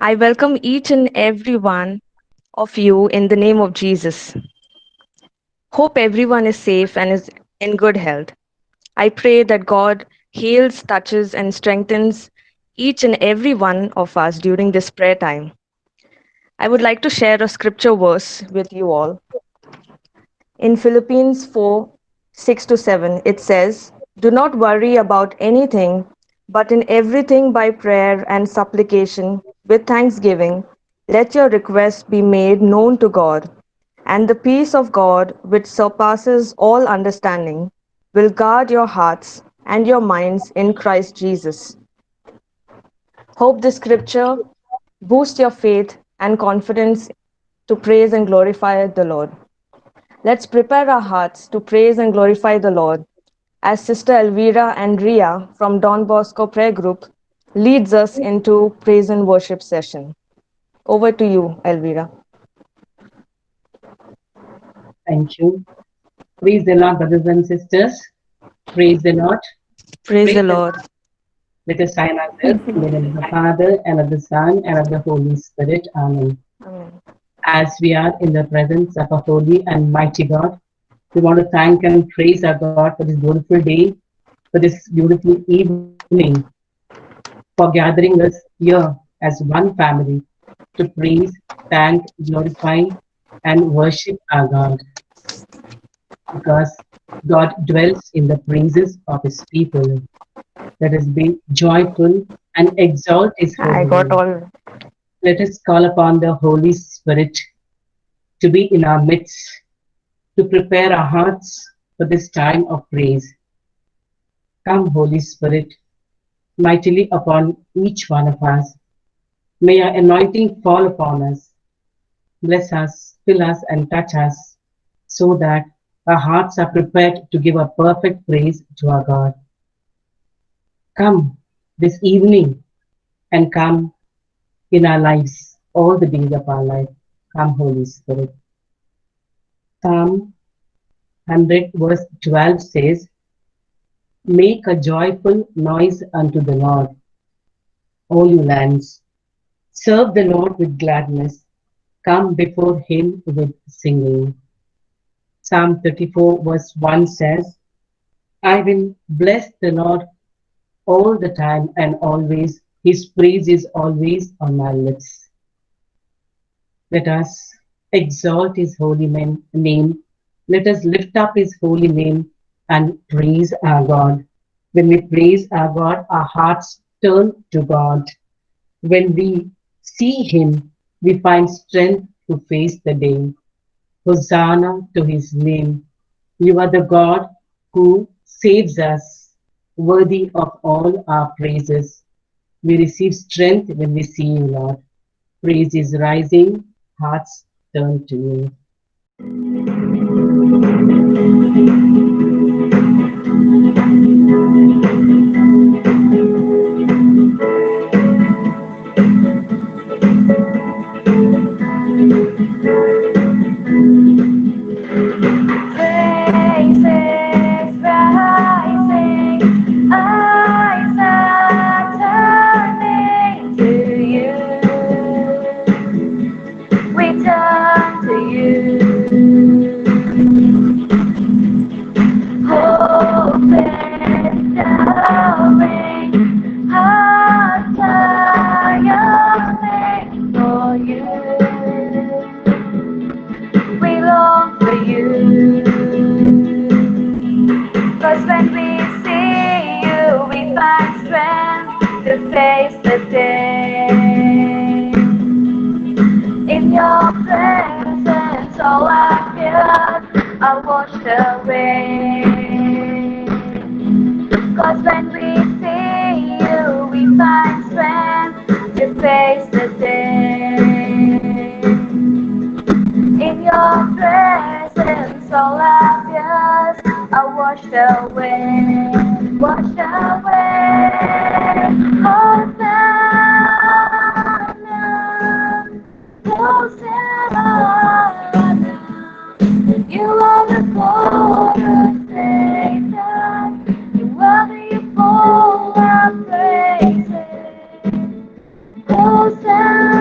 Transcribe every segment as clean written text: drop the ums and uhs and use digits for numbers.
I welcome each and every one of you in the name of Jesus. Hope everyone is safe and is in good health. I pray that God heals, touches, and strengthens each and every one of us during this prayer time. I would like to share a scripture verse with you all. In Philippines 4 6 to 7, it says, "Do not worry about anything, but in everything by prayer and supplication with thanksgiving, let your requests be made known to God. And the peace of God, which surpasses all understanding, will guard your hearts and your minds in Christ Jesus." Hope this scripture boosts your faith and confidence to praise and glorify the Lord. Let's prepare our hearts to praise and glorify the Lord as Sister Elvira and Ria from Don Bosco Prayer Group leads us into praise and worship session. Over to you, Elvira. Thank you. Praise the Lord, brothers and sisters. Praise the Lord. Praise the Praise the Lord. Lord. Let us sign ourselves in the name of the Father, and of the Son, and of the Holy Spirit. Amen. Amen. As we are in the presence of a holy and mighty God, we want to thank and praise our God for this beautiful day, for this beautiful evening, for gathering us here as one family to praise, thank, glorify, and worship our God, because God dwells in the praises of his people. Let us be joyful and exalt his I holy got name. all. Let us call upon the Holy Spirit to be in our midst, to prepare our hearts for this time of praise. Come, Holy Spirit, mightily upon each one of us. May your anointing fall upon us. Bless us, fill us, and touch us, so that our hearts are prepared to give a perfect praise to our God. Come this evening and come in our lives, all the days of our life. Come, Holy Spirit. Psalm 100, verse 12 says, "Make a joyful noise unto the Lord, all you lands. Serve the Lord with gladness. Come before him with singing." Psalm 34, verse 1 says, "I will bless the Lord all the time and always. His praise is always on my lips." Let us exalt his holy name. Let us lift up his holy name and praise our God. When we praise our God, our hearts turn to God. When we see him, we find strength to face the day. Hosanna to his name. You are the God who saves us, worthy of all our praises. We receive strength when we see you, Lord. Praise is rising, hearts turn to you. Praises rising, eyes are turning to you. We turn to you. Hope is stirring, hearts are yearning for you. We long for you. 'Cause when we see you, we find strength to face the day. In your presence, all our fears are washed away. 'Cause when we see you, we find strength to face the day. In your presence, all our fears are washed away, washed away. Hosanna, Hosanna. You are the God of Satan. You are the full of praises. Hosanna.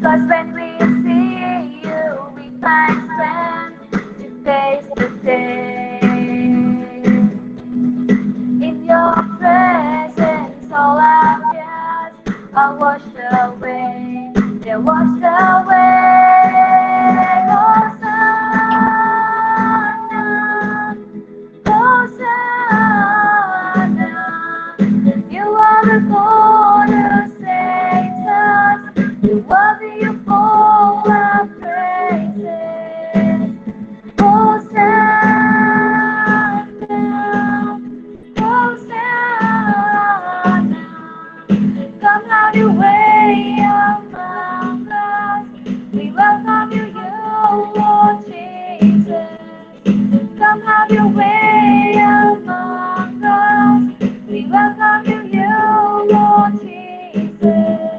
'Cause when we see you, we find strength to face the day. In your presence, all our fears are washed away. They're washed away. Hosanna, Hosanna. You are the God who saves us. You're worthy of all our praises. Hosanna, Hosanna. Come have your way among us. We welcome you, Lord Jesus. Come have your way among us. We welcome you, Lord Jesus.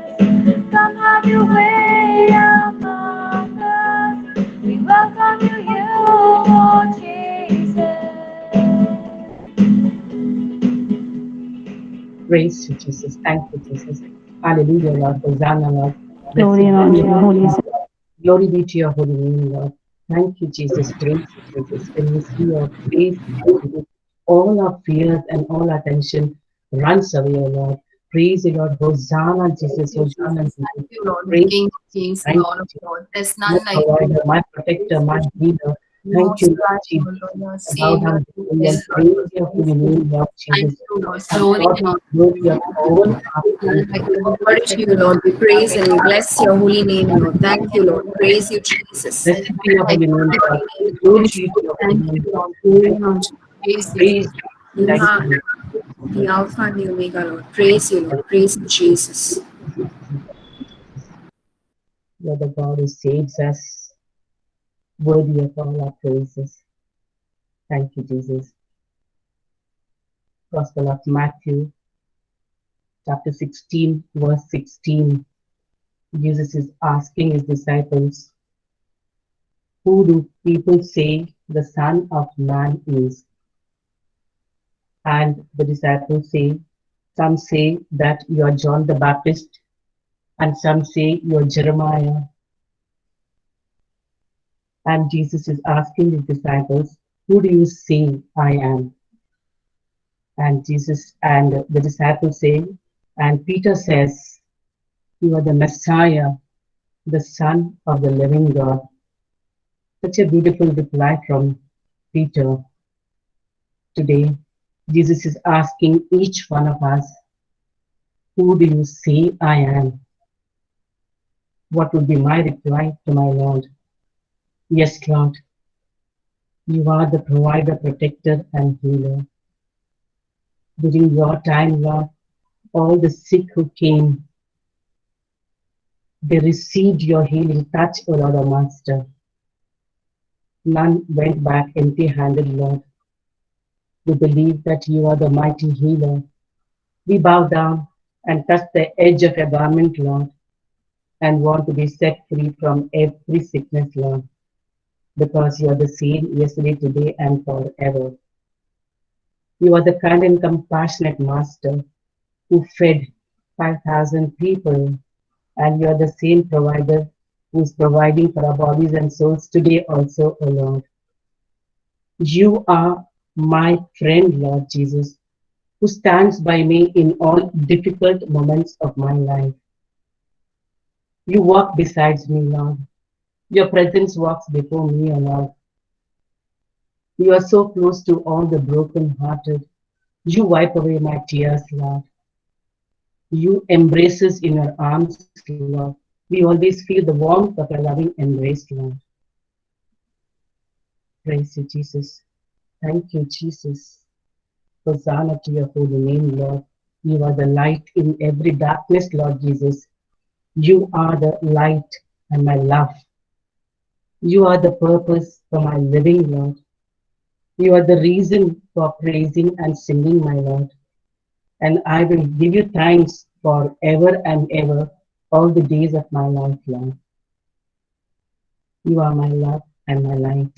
Come have your way among us. We welcome you, Lord Jesus. Praise you, Jesus. Thank you, Jesus. Hallelujah, Lord. Hosanna, Lord. Blessed Glory and be honor your to your holy name. name. Glory be to your holy name, Lord. Thank you, Jesus. Praise you, Jesus. When we see your face, Lord Jesus, all our fears and all our tension runs away, O Lord. Praise you, Lord. Hosanna, Praise Jesus. you, Hosanna, Jesus. Jesus. Thank you, Lord, Praise King you, of Jesus. Kings, Thank Lord you, of Jesus. Lords. There's My none like you, provider, Lord. my Praise protector, you, my Jesus. healer. Thank Most you, Lord High, Jesus. Lord, Lord, I bow Savior, down to before you and the Lord, praise Lord. your Praise holy you. name, Lord Thank Jesus. you, Lord. I Glory brought and you honor. glory of all our None praise. like you. Glory to you, Lord. We praise and we bless your holy name, Lord. Thank you, Lord. Praise you, Jesus. Blessed be your Thank holy you, name, God. mighty name, Glory Lord. be to your holy Thank name, you, God. Lord. Glory Thank and you, honor. Praise you. praise you. You Thank are you. the Alpha and the Omega, Lord. Praise you, Lord. Praise you, Jesus. You are the God who saves us, worthy of all our praises. Thank you, Jesus. Gospel of Matthew, chapter 16, verse 16. Jesus is asking his disciples, who do people say the Son of Man is? And the disciples say, some say that you are John the Baptist, and some say you are Jeremiah. And Jesus is asking his disciples, who do you say I am? And Jesus and the disciples say, and Peter says, you are the Messiah, the Son of the living God. Such a beautiful reply from Peter. Today, Jesus is asking each one of us, who do you say I am? What would be my reply to my Lord? Yes, Lord, you are the provider, protector, and healer. During your time, Lord, all the sick who came, they received your healing touch, O Lord, our Master. None went back empty handed, Lord. We believe that you are the mighty healer. We bow down and touch the edge of your garment, Lord, and want to be set free from every sickness, Lord, because you are the same yesterday, today, and forever. You are the kind and compassionate Master who fed 5,000 people, and you are the same provider who is providing for our bodies and souls today also, O Lord. You are my friend, Lord Jesus, who stands by me in all difficult moments of my life. You walk beside me, Lord. Your presence walks before me, O Lord. You are so close to all the broken-hearted. You wipe away my tears, Lord. You embrace us in your arms, Lord. We always feel the warmth of your loving embrace, Lord. Praise you, Jesus. Thank you, Jesus. Hosanna to your holy name, Lord. You are the light in every darkness, Lord Jesus. You are the light and my love. You are the purpose for my living, Lord. You are the reason for praising and singing, my Lord. And I will give you thanks forever and ever, all the days of my life, Lord. You are my love and my light.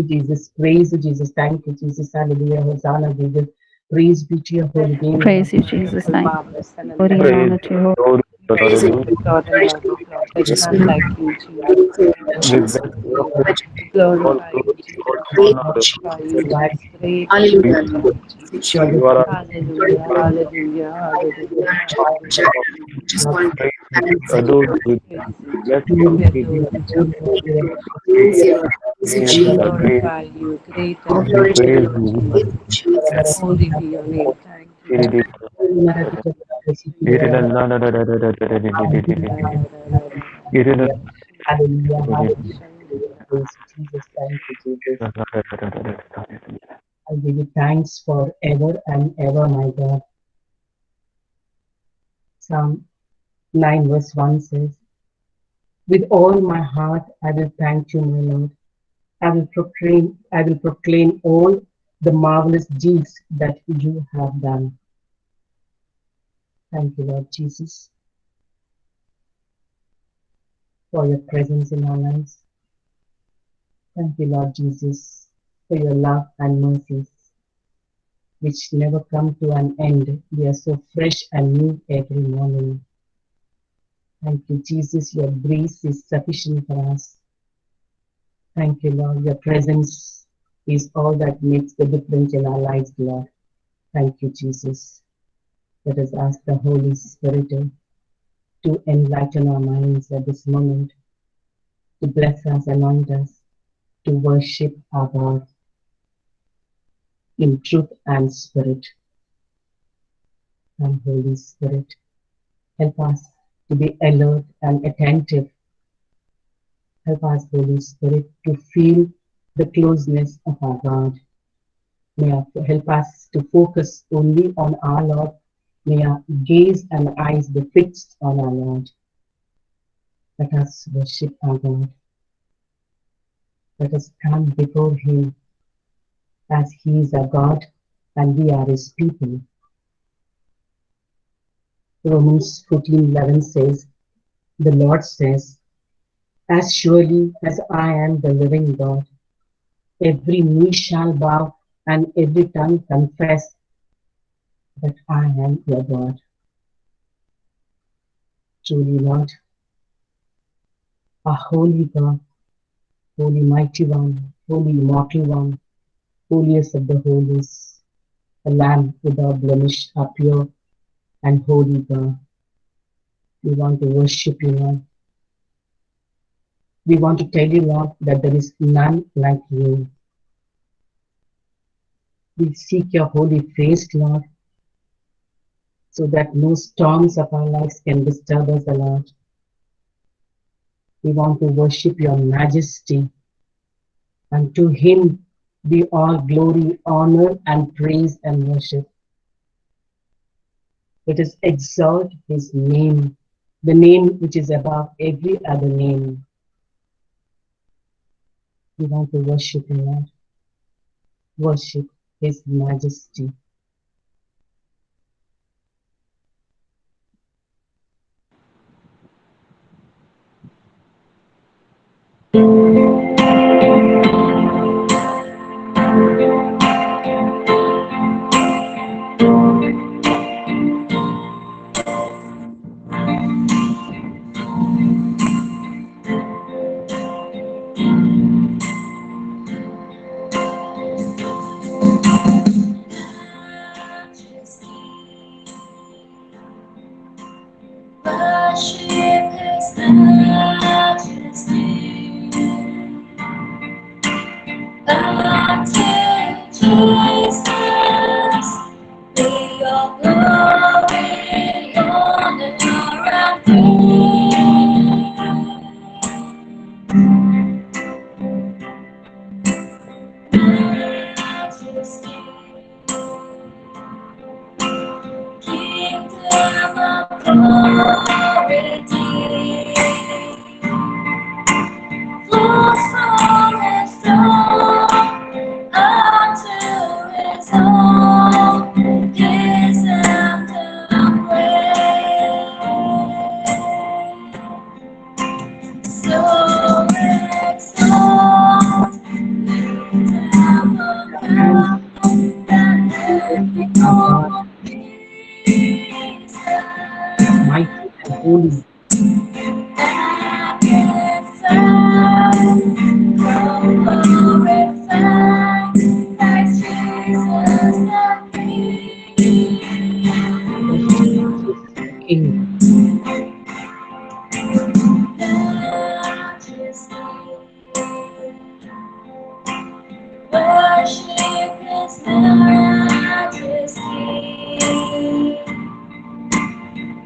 Jesus. Praise you, Jesus. Thank you, Jesus. Hallelujah. Hosanna, Jesus. Praise be to your holy name, Lord. Praise you, Jesus. All Thank marvelous and you. Glory and unlike honor Praise to you. Lord, Praise you, hallelujah. great God and praise mighty you, God. There is Jesus. none like you, Jesus. Thank you, We Jesus. bless your holy Thank We all glorify you, glory, Jesus. all We you, honor. glorify you, Jesus. Jesus. Great and We Hallelujah. mighty bless God. Thank you, You are Jesus. the you are hallelujah, hallelujah, hallelujah, hallelujah. Just Lord, want to praise you, thank we adore you, we praise you, bless Jesus. your We name, adore you, Jesus. We praise you, Lord. Praise you, name we is Jesus. great. glorify you. Great All and We glory to mighty you, praise God, Lord. you. Praise Jesus. you, Jesus. Holy be your name. Thank you, We Jesus. praise Hallelujah, hallelujah. Praise you, Jesus. Thank you, Jesus. I give you thanks forever and ever, my God. Psalm 9 verse 1 says, with all my heart I will thank you, my Lord. I will proclaim all the marvelous deeds that you have done. Thank you, Lord Jesus, for your presence in our lives. Thank you, Lord Jesus, for your love and mercies, which never come to an end. They are so fresh and new every morning. Thank you, Jesus. Your grace is sufficient for us. Thank you, Lord. Your presence is all that makes the difference in our lives, Lord. Thank you, Jesus. Let us ask the Holy Spirit to enlighten our minds at this moment, to bless us, anoint us, to worship our God in truth and spirit. And Holy Spirit, help us to be alert and attentive. Help us, Holy Spirit, to feel the closeness of our God. May help us to focus only on our Lord. May our gaze and eyes be fixed on our Lord. Let us worship our God. Let us come before Him as He is our God and we are His people. Romans 14:11 says, the Lord says, as surely as I am the living God, every knee shall bow and every tongue confess that I am your God. Truly, Lord, a holy God, holy mighty one, holy immortal one, holiest of the holies, the Lamb without blemish, a pure and holy God. We want to worship you, Lord. We want to tell you, Lord, that there is none like you. We seek your holy face, Lord, so that no storms of our lives can disturb us, Lord. We want to worship your majesty, and to Him be all glory, honor, and praise and worship. Let us exalt His name, the name which is above every other name. We want to worship Him, Lord. Worship His majesty. Worship His majesty until Jesus be your glory, honor, and majesty, kingdom of authority, flows from His throne unto holy. Worship Jesus the King. Worship His majesty.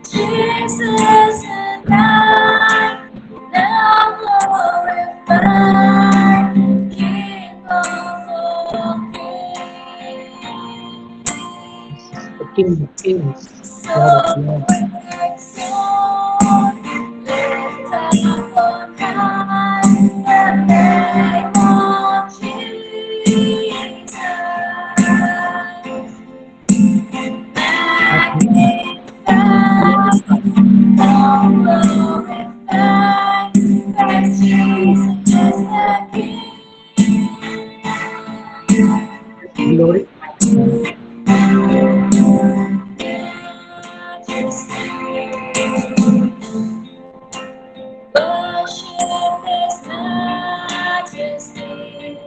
Jesus and I now glorify King of all kings. Jesus, the King of Kings, So Lord of Lords. exalt, lift up on high the name of Jesus. Glorify God. Worship His majesty.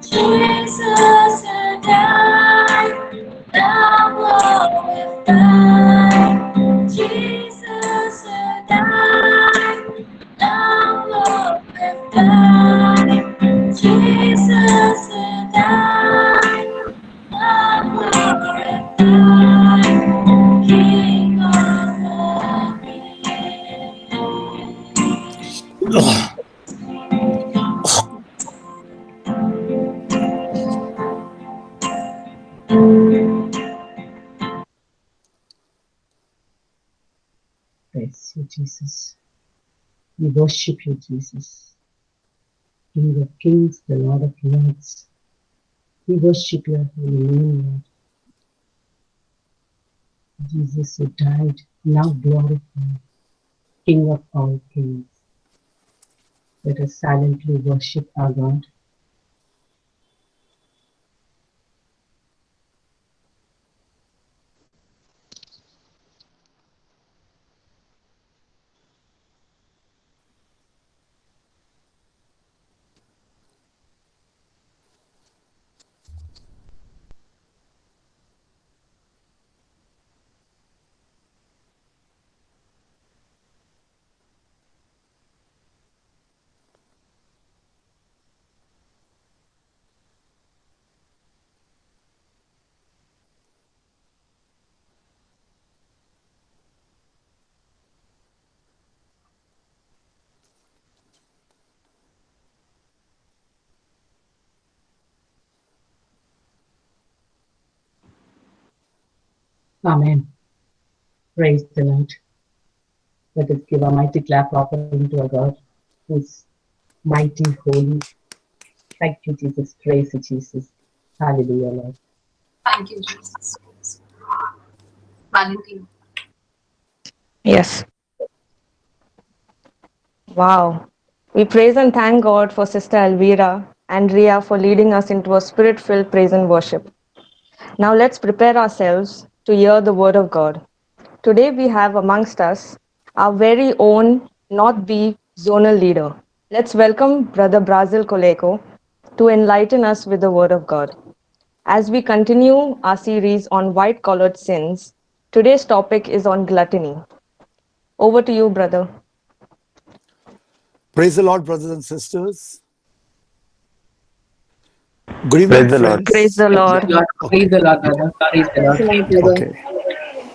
Jesus and I now glorify. Jesus and I now glorify. Jesus and I now glorify. King of all kings. Praise you, Jesus. We worship you, Jesus. King of Kings, the Lord of Lords. We worship your holy name, Lord. Jesus, who died, now glorified, King of all kings. Let us silently worship our God. Amen. Praise the Lord. Let us give a mighty clap offering to our God, who is mighty, holy. Thank you, Jesus. Praise you, Jesus. Hallelujah, Lord. Thank you, Jesus. Valentine. Yes. Wow. We praise and thank God for Sister Elvira and Ria for leading us into a spirit filled praise and worship. Now let's prepare ourselves to hear the word of God. Today we have amongst us our very own North B zonal leader. Let's welcome Brother Brazil Coleco to enlighten us with the word of God. As we continue our series on white collared sins, today's topic is on gluttony. Over to you, brother. Praise the Lord, brothers and sisters. Good evening, Praise the Lord. Praise friends. the Praise the Lord. Lord. Praise Okay, the Lord, brother. Praise the Lord. Excellent, brother. okay.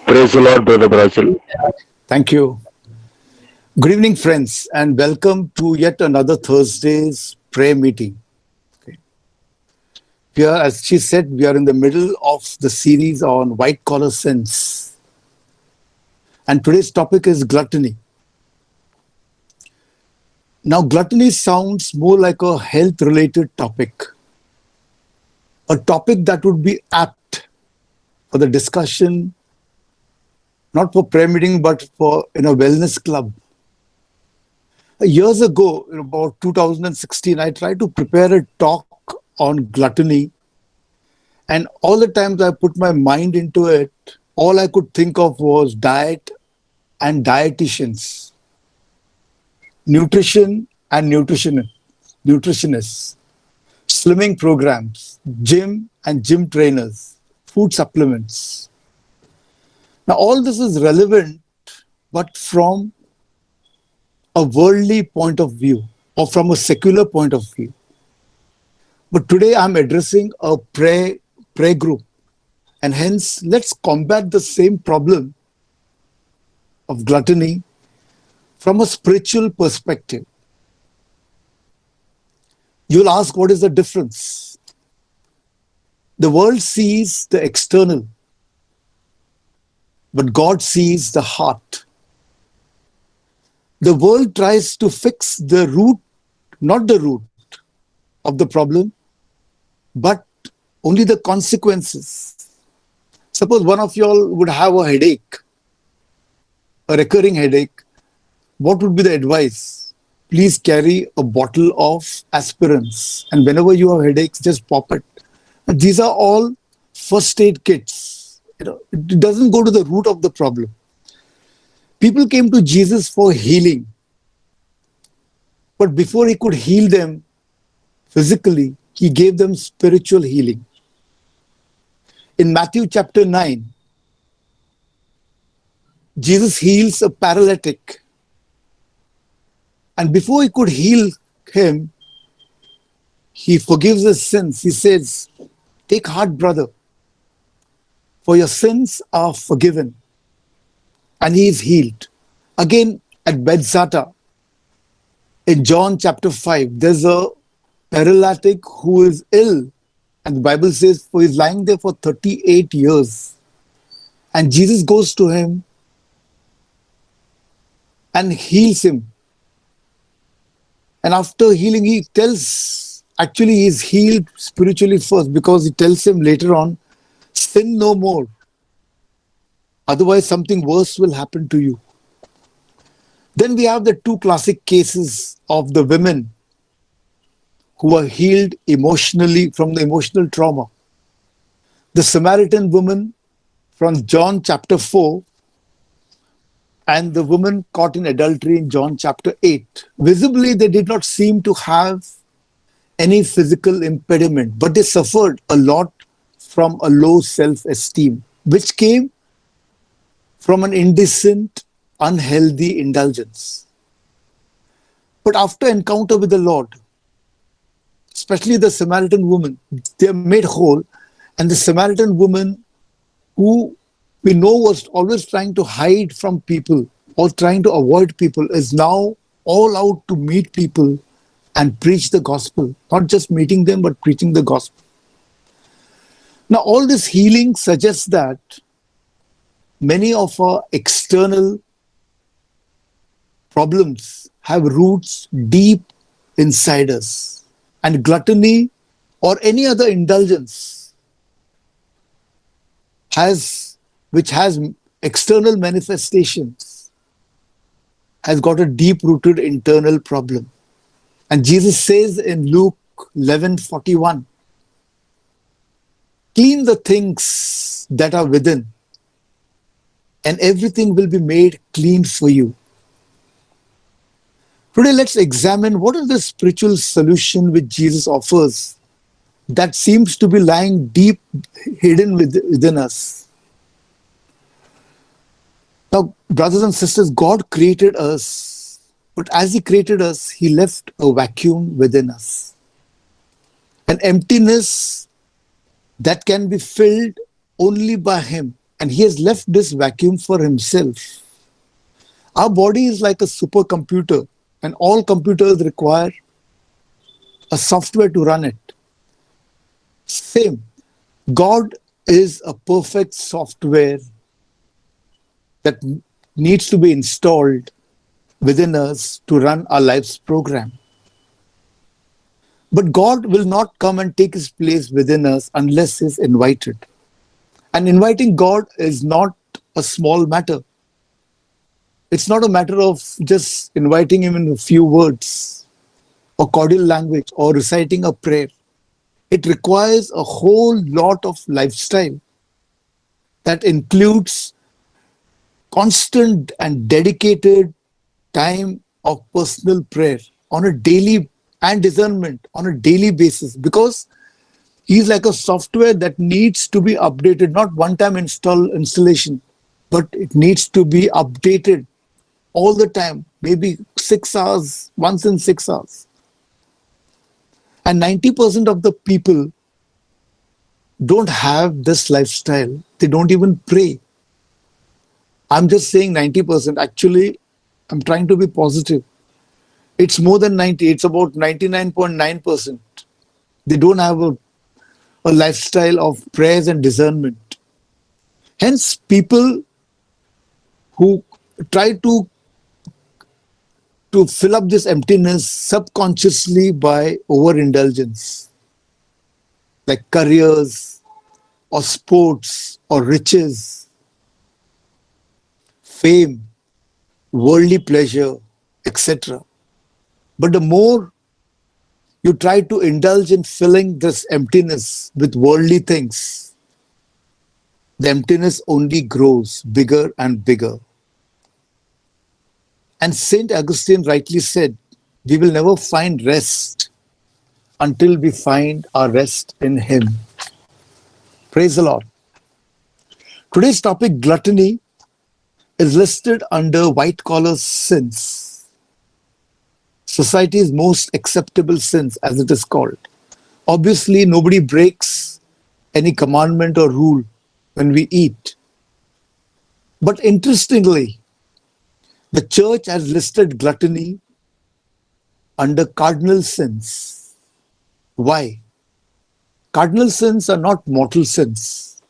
Praise the Lord, Brother Brazil. Praise the Lord. Thank you. Good evening, friends, and welcome to yet another Thursday's prayer meeting. Okay. We are, as she said, we are in the middle of the series on white collar sins. And today's topic is gluttony. Now, gluttony sounds more like a health related topic, a topic that would be apt for the discussion, not for prayer meeting, but for in a wellness club. Years ago, in about 2016, I tried to prepare a talk on gluttony, and all the times I put my mind into it, all I could think of was diet and dietitians, nutrition and nutritionists, slimming programs, gym and gym trainers, food supplements. Now, all this is relevant, but from a worldly point of view or from a secular point of view. But today I'm addressing a prayer group, and hence let's combat the same problem of gluttony from a spiritual perspective. You'll ask, what is the difference? The world sees the external, but God sees the heart. The world tries to fix the root, not the root of the problem, but only the consequences. Suppose one of you all would have a headache, a recurring headache. What would be the advice? Please carry a bottle of aspirins, and whenever you have headaches, just pop it. And these are all first aid kits. It doesn't go to the root of the problem. People came to Jesus for healing, but before he could heal them physically, he gave them spiritual healing. In Matthew chapter 9, Jesus heals a paralytic. And before he could heal him, he forgives his sins. He says, "Take heart, brother, for your sins are forgiven." And he is healed. Again, at Bethsaida, in John chapter 5, there's a paralytic who is ill. And the Bible says, for he's lying there for 38 years. And Jesus goes to him and heals him. And after healing, he tells, actually he's healed spiritually first, because he tells him later on, sin no more. Otherwise, something worse will happen to you. Then we have the two classic cases of the women who are healed emotionally from the emotional trauma. The Samaritan woman from John chapter 4 and the woman caught in adultery in John chapter 8. Visibly, they did not seem to have any physical impediment, but they suffered a lot from a low self-esteem, which came from an indecent, unhealthy indulgence. But after encounter with the Lord, especially the Samaritan woman, they are made whole. And the Samaritan woman, who we know was always trying to hide from people or trying to avoid people, is now all out to meet people and preach the gospel. Not just meeting them, but preaching the gospel. Now, all this healing suggests that many of our external problems have roots deep inside us. And gluttony or any other indulgence which has external manifestations, has got a deep-rooted internal problem. And Jesus says in Luke 11:41, clean the things that are within, and everything will be made clean for you. Today, let's examine what is the spiritual solution which Jesus offers that seems to be lying deep hidden within us. Now, brothers and sisters, God created us, but as he created us, he left a vacuum within us. An emptiness that can be filled only by him. And he has left this vacuum for himself. Our body is like a supercomputer, and all computers require a software to run it. Same. God is a perfect software that needs to be installed within us to run our life's program. But God will not come and take his place within us unless he's invited. And inviting God is not a small matter. It's not a matter of just inviting him in a few words or cordial language or reciting a prayer. It requires a whole lot of lifestyle. that includes constant and dedicated time of personal prayer on a daily and discernment on a daily basis, because he's like a software that needs to be updated, not one time installation, but it needs to be updated all the time, maybe 6 hours, once in 6 hours. And 90% of the people don't have this lifestyle. They don't even pray. I'm just saying 90%. Actually, I'm trying to be positive. It's more than 90. It's about 99.9%. They don't have a lifestyle of prayers and discernment. Hence, people who try to fill up this emptiness subconsciously by overindulgence, like careers or sports or riches, fame, worldly pleasure, etc. But the more you try to indulge in filling this emptiness with worldly things, the emptiness only grows bigger and bigger. And Saint Augustine rightly said, we will never find rest until we find our rest in Him. Praise the Lord. Today's topic, gluttony, is listed under white collar sins, society's most acceptable sins, as it is called. Obviously, nobody breaks any commandment or rule when we eat. But interestingly, the church has listed gluttony under cardinal sins. Why? Cardinal sins are not mortal sins,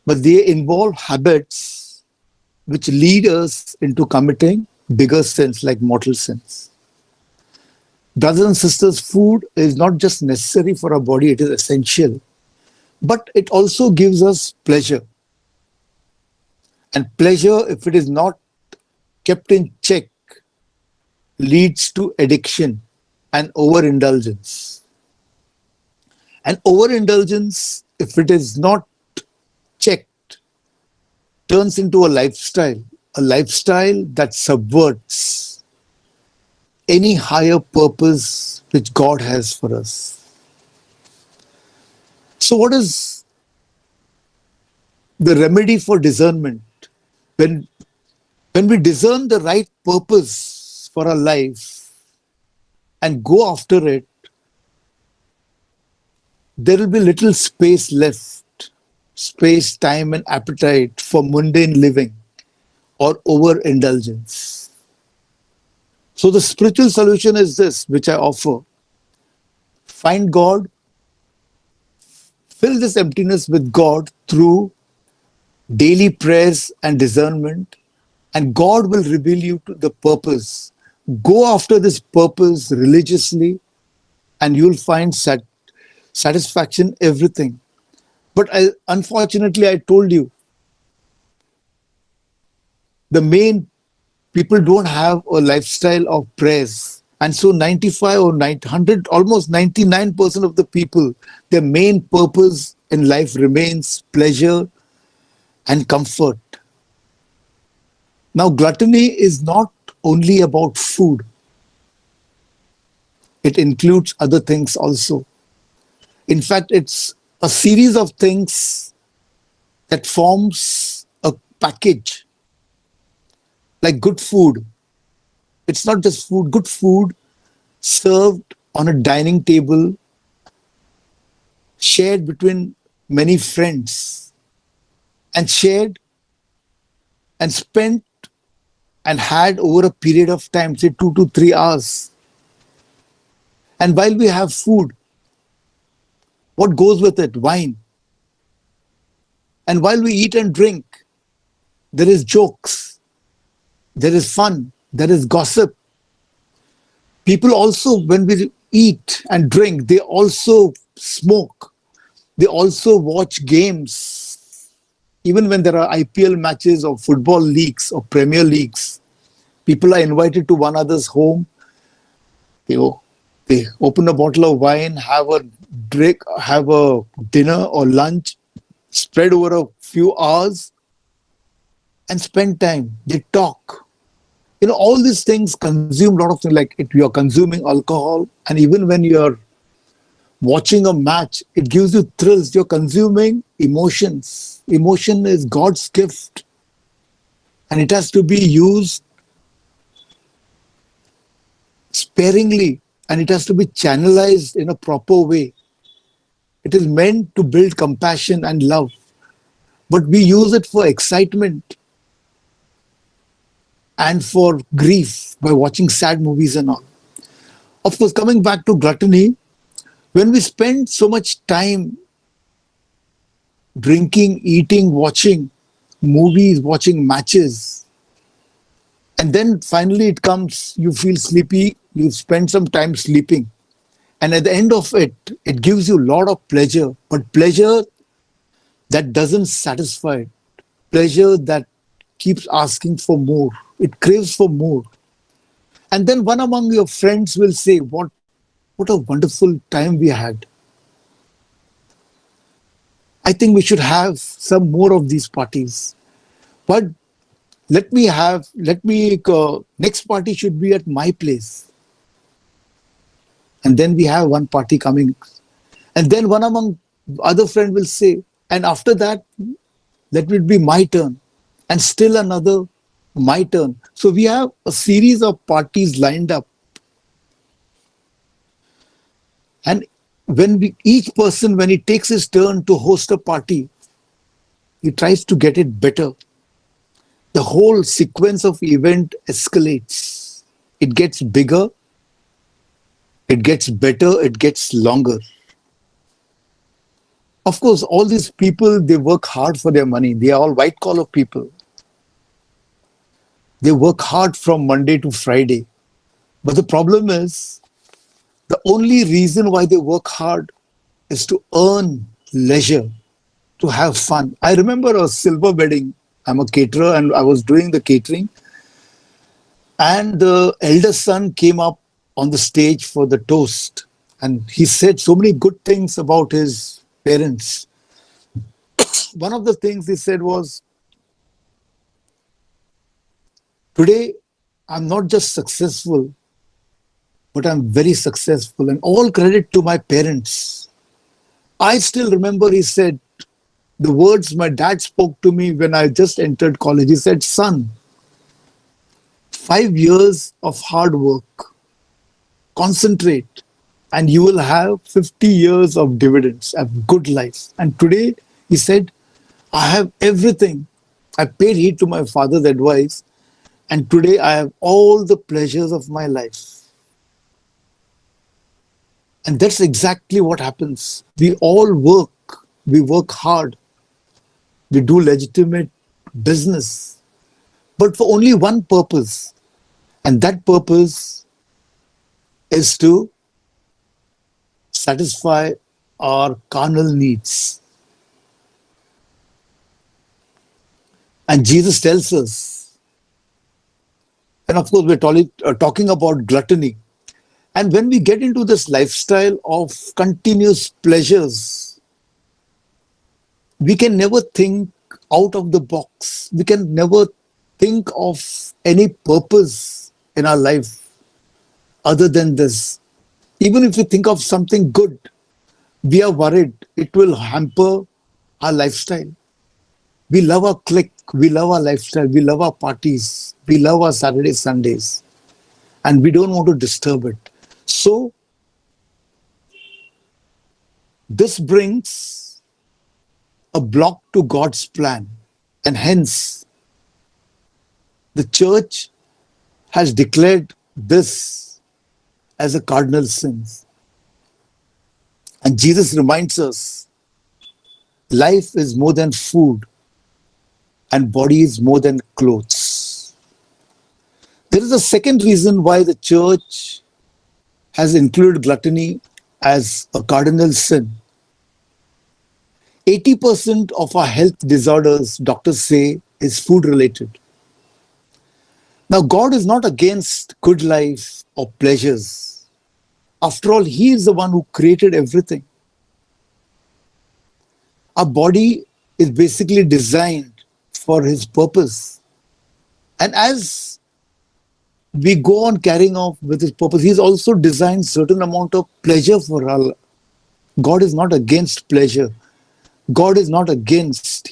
but they involve habits which lead us into committing bigger sins like mortal sins. Brothers and sisters, food is not just necessary for our body, it is essential, but it also gives us pleasure. And pleasure, if it is not kept in check, leads to addiction and overindulgence. And overindulgence, if it is not checked, turns into a lifestyle that subverts any higher purpose which God has for us. So what is the remedy for discernment? When we discern the right purpose for our life and go after it, there will be little space left, space, time, and appetite for mundane living or overindulgence. So the spiritual solution is this, which I offer. Find God, fill this emptiness with God through daily prayers and discernment, and God will reveal you to the purpose. Go after this purpose religiously, and you'll find satisfaction, everything. But unfortunately, I told you, the main people don't have a lifestyle of prayers. And so 95 or 100, almost 99% of the people, their main purpose in life remains pleasure and comfort. Now, gluttony is not only about food. It includes other things also. In fact, it's a series of things that forms a package. Like good food. It's not just food, good food served on a dining table, shared between many friends, and shared and spent and had over a period of time, say 2 to 3 hours. And while we have food, what goes with it? Wine. And while we eat and drink, there is jokes, there is fun, there is gossip. People also, when we eat and drink, they also smoke. They also watch games. Even when there are IPL matches or football leagues or Premier Leagues, people are invited to one another's home. They open a bottle of wine, have a drink, have a dinner or lunch, spread over a few hours and spend time. They talk. All these things consume a lot of things, like you are consuming alcohol, and even when you are watching a match, it gives you thrills. You're consuming emotions. Emotion is God's gift, and it has to be used sparingly, and it has to be channelized in a proper way. It is meant to build compassion and love, but we use it for excitement and for grief by watching sad movies and all. Of course, coming back to gluttony, when we spend so much time drinking, eating, watching movies, watching matches, and then finally it comes, you feel sleepy, you spend some time sleeping. And at the end of it, it gives you a lot of pleasure, but pleasure that doesn't satisfy, pleasure that keeps asking for more. It craves for more. And then one among your friends will say, what a wonderful time we had. I think we should have some more of these parties. But next party should be at my place. And then we have one party coming. And then one among other friend will say, and after that, let it be my turn. And still another, my turn. So we have a series of parties lined up. And each person, when he takes his turn to host a party, he tries to get it better. The whole sequence of event escalates. It gets bigger, it gets better, it gets longer. Of course, all these people, they work hard for their money. They are all white collar people. They work hard from Monday to Friday. But the problem is, the only reason why they work hard is to earn leisure, to have fun. I remember a silver wedding. I'm a caterer and I was doing the catering. And the eldest son came up on the stage for the toast. And he said so many good things about his parents. One of the things he said was, today, I'm not just successful, but I'm very successful, and all credit to my parents. I still remember he said the words my dad spoke to me when I just entered college. He said, son, 5 years of hard work, concentrate, and you will have 50 years of dividends, a good life. And today, he said, I have everything. I paid heed to my father's advice, and today I have all the pleasures of my life. And that's exactly what happens. We all work. We work hard. We do legitimate business, but for only one purpose. And that purpose is to satisfy our carnal needs. And Jesus tells us, and of course, we're talking about gluttony. And when we get into this lifestyle of continuous pleasures, we can never think out of the box. We can never think of any purpose in our life other than this. Even if we think of something good, we are worried it will hamper our lifestyle. We love our clique, we love our lifestyle, we love our parties, we love our Saturdays, Sundays, and we don't want to disturb it. So, this brings a block to God's plan, and hence, the church has declared this as a cardinal sin. And Jesus reminds us life is more than food, and body is more than clothes. There is a second reason why the church has included gluttony as a cardinal sin. 80% of our health disorders, doctors say, is food related. Now, God is not against good life or pleasures. After all, He is the one who created everything. Our body is basically designed for his purpose. And as we go on carrying off with his purpose, he's also designed certain amount of pleasure for our. God is not against pleasure. God is not against.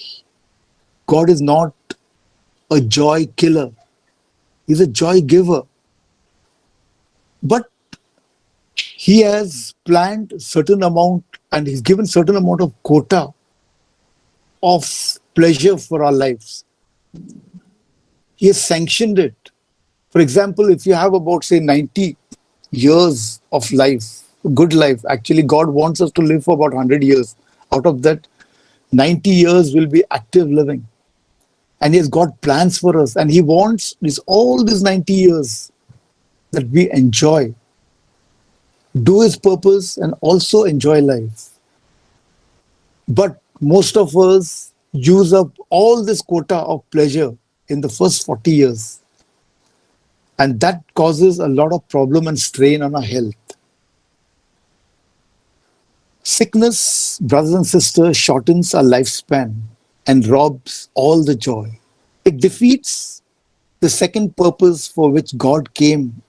God is not a joy killer. He's a joy giver. But he has planned certain amount and he's given certain amount of quota of pleasure for our lives. He has sanctioned it. For example, if you have about, say, 90 years of life, good life, actually, God wants us to live for about 100 years. Out of that, 90 years will be active living. And He has got plans for us. And He wants all these 90 years that we enjoy, do His purpose, and also enjoy life. But most of us use up all this quota of pleasure in the first 40 years. And that causes a lot of problem and strain on our health. Sickness, brothers and sisters, shortens our lifespan and robs all the joy. It defeats the second purpose for which God came,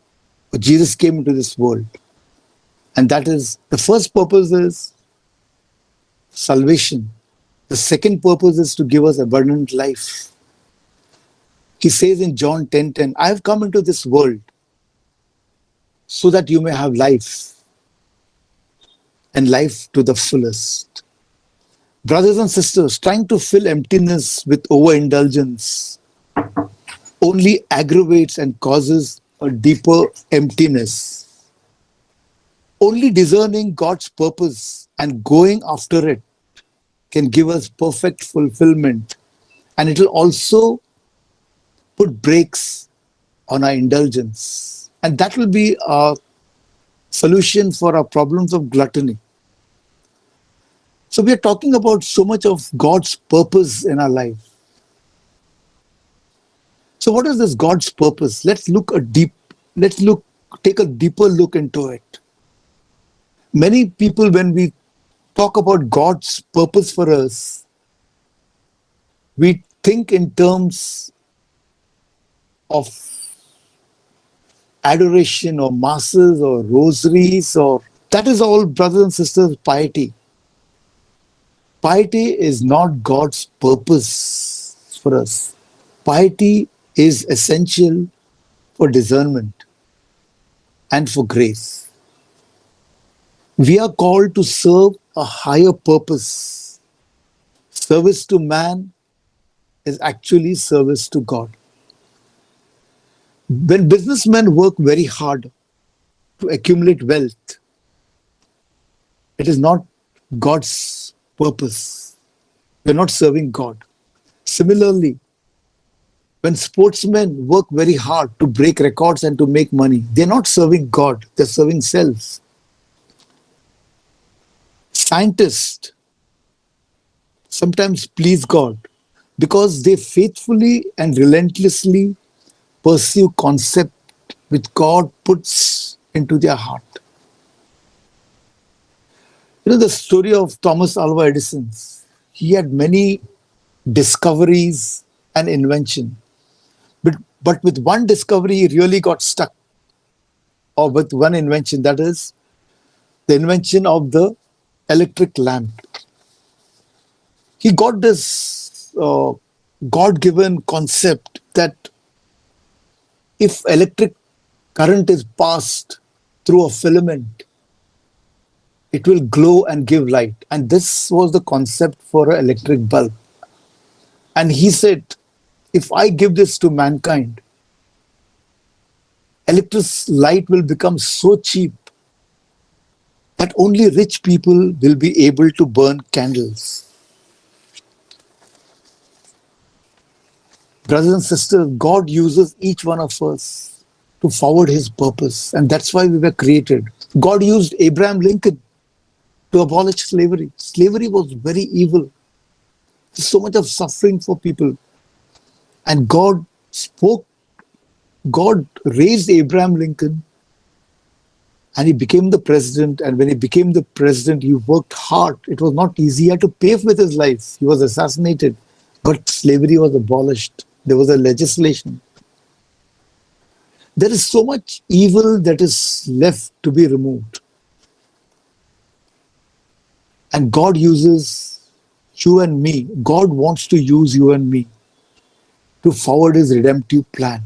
or Jesus came into this world. And that is, the first purpose is salvation. The second purpose is to give us abundant life. He says in John 10:10, I have come into this world so that you may have life, and life to the fullest. Brothers and sisters, trying to fill emptiness with overindulgence only aggravates and causes a deeper emptiness. Only discerning God's purpose and going after it can give us perfect fulfillment, and it will also put brakes on our indulgence. And that will be a solution for our problems of gluttony. So we are talking about so much of God's purpose in our life. So what is this God's purpose? Take a deeper look into it. Many people, when we talk about God's purpose for us, we think in terms of adoration or masses or rosaries, or that is all, brothers and sisters, piety. Piety is not God's purpose for us. Piety is essential for discernment and for grace. We are called to serve a higher purpose. Service to man is actually service to God. When businessmen work very hard to accumulate wealth, it is not God's purpose. They're not serving God. Similarly, when sportsmen work very hard to break records and to make money, they're not serving God, they're serving self. Scientists sometimes please God because they faithfully and relentlessly pursue concept which God puts into their heart. You know the story of Thomas Alva Edison. He had many discoveries and invention. But with one discovery, he really got stuck. Or with one invention, that is the invention of the electric lamp. He got this God-given concept that if electric current is passed through a filament, it will glow and give light. And this was the concept for an electric bulb. And he said, if I give this to mankind, electric light will become so cheap that only rich people will be able to burn candles. Brothers and sisters, God uses each one of us to forward His purpose. And that's why we were created. God used Abraham Lincoln to abolish slavery. Slavery was very evil. There's so much of suffering for people. And God raised Abraham Lincoln And he became the president. And when he became the president, he worked hard. It was not easy. He had to pay with his life. He was assassinated, but slavery was abolished. There was a legislation. There is so much evil that is left to be removed. And God uses you and me. God wants to use you and me to forward his redemptive plan.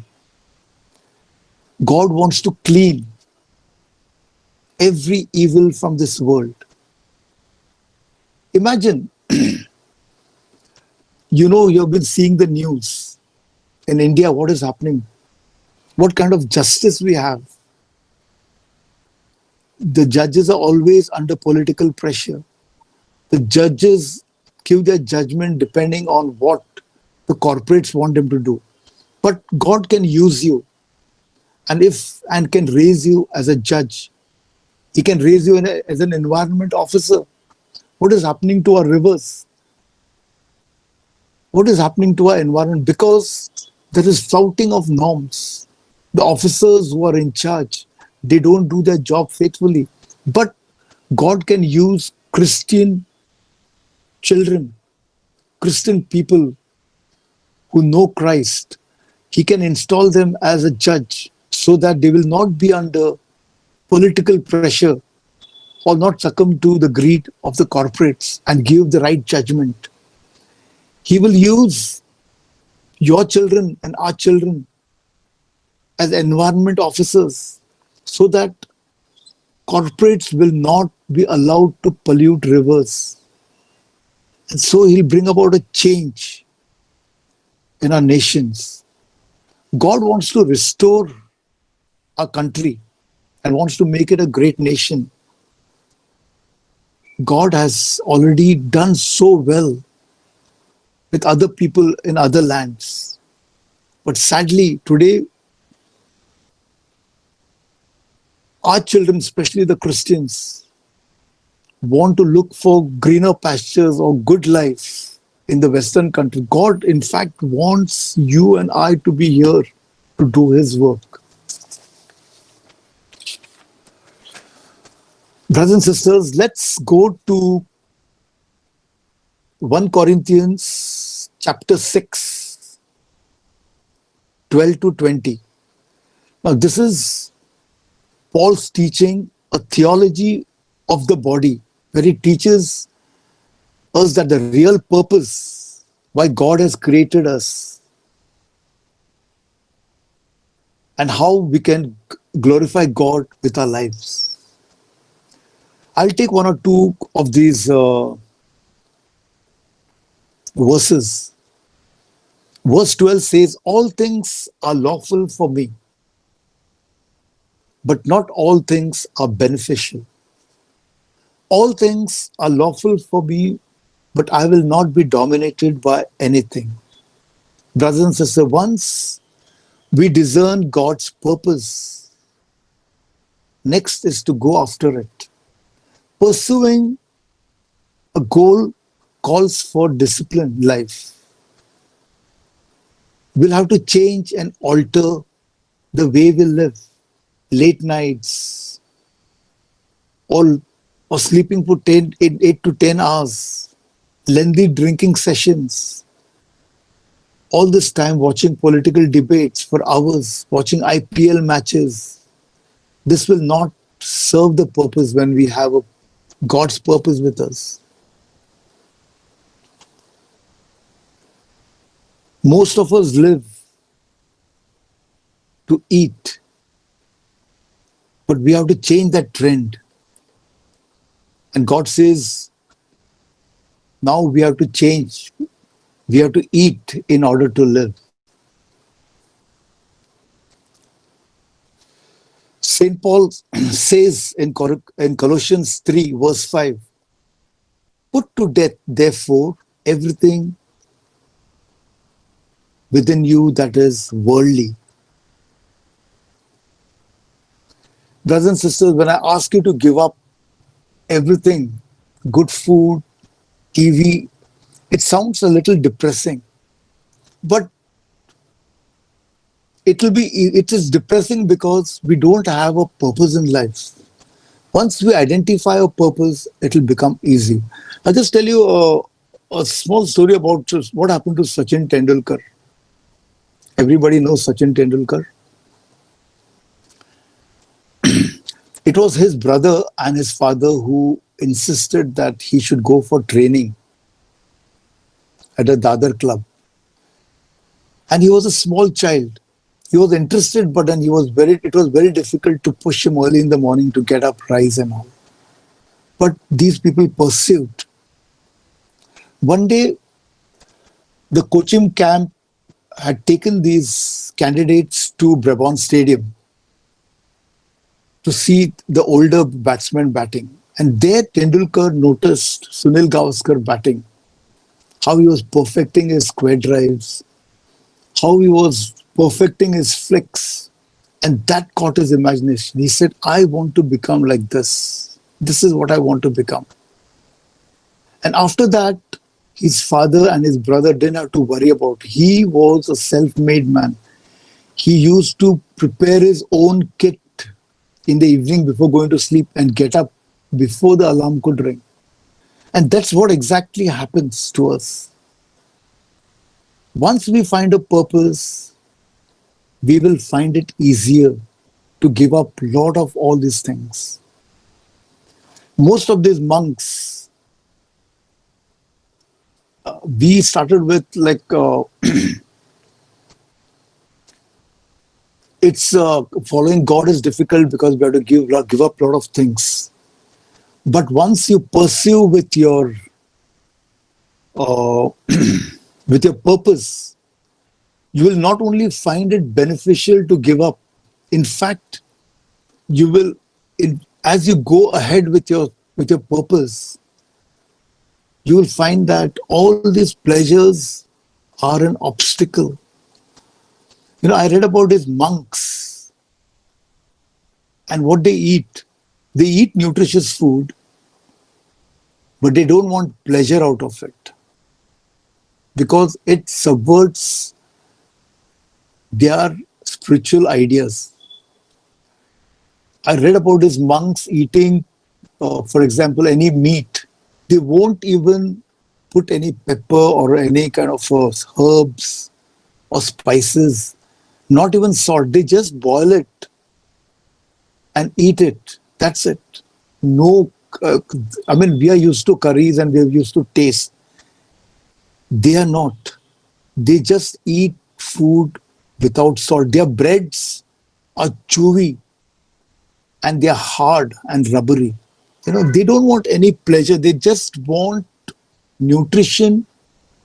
God wants to clean every evil from this world. Imagine, you've been seeing the news in India, what is happening, what kind of justice we have. The judges are always under political pressure. The judges give their judgment depending on what the corporates want them to do. But God can use you and can raise you as a judge. He can raise you as an environment officer. What is happening to our rivers? What is happening to our environment? Because there is flouting of norms. The officers who are in charge, they don't do their job faithfully. But God can use Christian children, Christian people who know Christ. He can install them as a judge so that they will not be under political pressure or not succumb to the greed of the corporates and give the right judgment. He will use your children and our children as environment officers so that corporates will not be allowed to pollute rivers. And so he'll bring about a change in our nations. God wants to restore our country and wants to make it a great nation. God has already done so well with other people in other lands. But sadly, today, our children, especially the Christians, want to look for greener pastures or good life in the Western country. God, in fact, wants you and I to be here to do his work. Brothers and sisters, let's go to 1 Corinthians chapter 6, 12 to 20. Now, this is Paul's teaching a theology of the body, where he teaches us that the real purpose why God has created us and how we can glorify God with our lives. I'll take one or two of these verses. Verse 12 says, all things are lawful for me, but not all things are beneficial. All things are lawful for me, but I will not be dominated by anything. Brothers and sisters, once we discern God's purpose, next is to go after it. Pursuing a goal calls for disciplined life. We'll have to change and alter the way we live. Late nights, or sleeping for 8 to 10 hours, lengthy drinking sessions, all this time watching political debates for hours, watching IPL matches. This will not serve the purpose when we have God's purpose with us. Most of us live to eat, but we have to change that trend. And God says, now we have to change. We have to eat in order to live. St. Paul says in Colossians 3, verse 5, put to death, therefore, everything within you that is worldly. Brothers and sisters, when I ask you to give up everything, good food, TV, it sounds a little depressing. But it is depressing because we don't have a purpose in life. Once we identify a purpose, it will become easy. I'll just tell you a small story about just what happened to Sachin Tendulkar. Everybody knows Sachin Tendulkar. It was his brother and his father who insisted that he should go for training at a Dadar club. And he was a small child. He was interested, but then it was very difficult to push him early in the morning to get up, rise and all. But these people pursued. One day, the coaching camp had taken these candidates to Brabant Stadium to see the older batsmen batting. And there Tendulkar noticed Sunil Gavaskar batting, how he was perfecting his square drives, how he was perfecting his flicks. And that caught his imagination. He said, I want to become like this. This is what I want to become. And after that, his father and his brother didn't have to worry about. He was a self-made man. He used to prepare his own kit in the evening before going to sleep and get up before the alarm could ring. And that's what exactly happens to us. Once we find a purpose, we will find it easier to give up a lot of all these things. Most of these monks, we started with it's following God is difficult because we have to give up a lot of things. But once you pursue with your uh, with your purpose, you will not only find it beneficial to give up. In fact, you will, as you go ahead with your purpose, you will find that all these pleasures are an obstacle. You know, I read about these monks and what they eat. They eat nutritious food, but they don't want pleasure out of it because it subverts their spiritual ideas. I read about these monks eating, for example, any meat. They won't even put any pepper or any kind of herbs or spices, not even salt. They just boil it and eat it. That's it. No, I mean, we are used to curries and we are used to taste. They are not. They just eat food without salt. Their breads are chewy and they are hard and rubbery. You know, they don't want any pleasure. They just want nutrition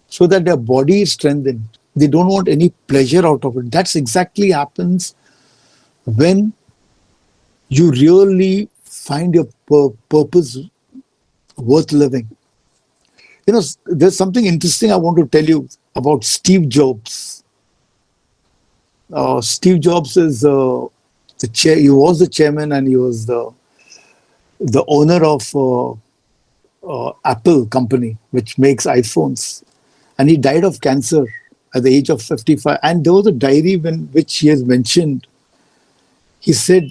so that their body is strengthened. They don't want any pleasure out of it. That's exactly happens when you really find your purpose worth living. You know, there's something interesting I want to tell you about Steve Jobs. Steve Jobs is the chair. He was the chairman and he was the owner of Apple company, which makes iPhones. And he died of cancer at the age of 55. And there was a diary which he has mentioned. He said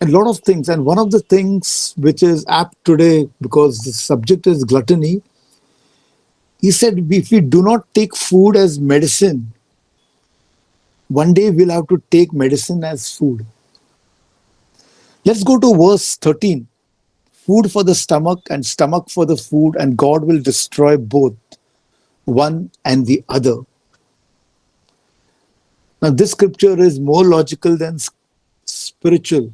a lot of things. And one of the things which is apt today, because the subject is gluttony, he said, if we do not take food as medicine, one day we'll have to take medicine as food. Let's go to verse 13. Food for the stomach and stomach for the food, and God will destroy both, one and the other. Now, this scripture is more logical than spiritual.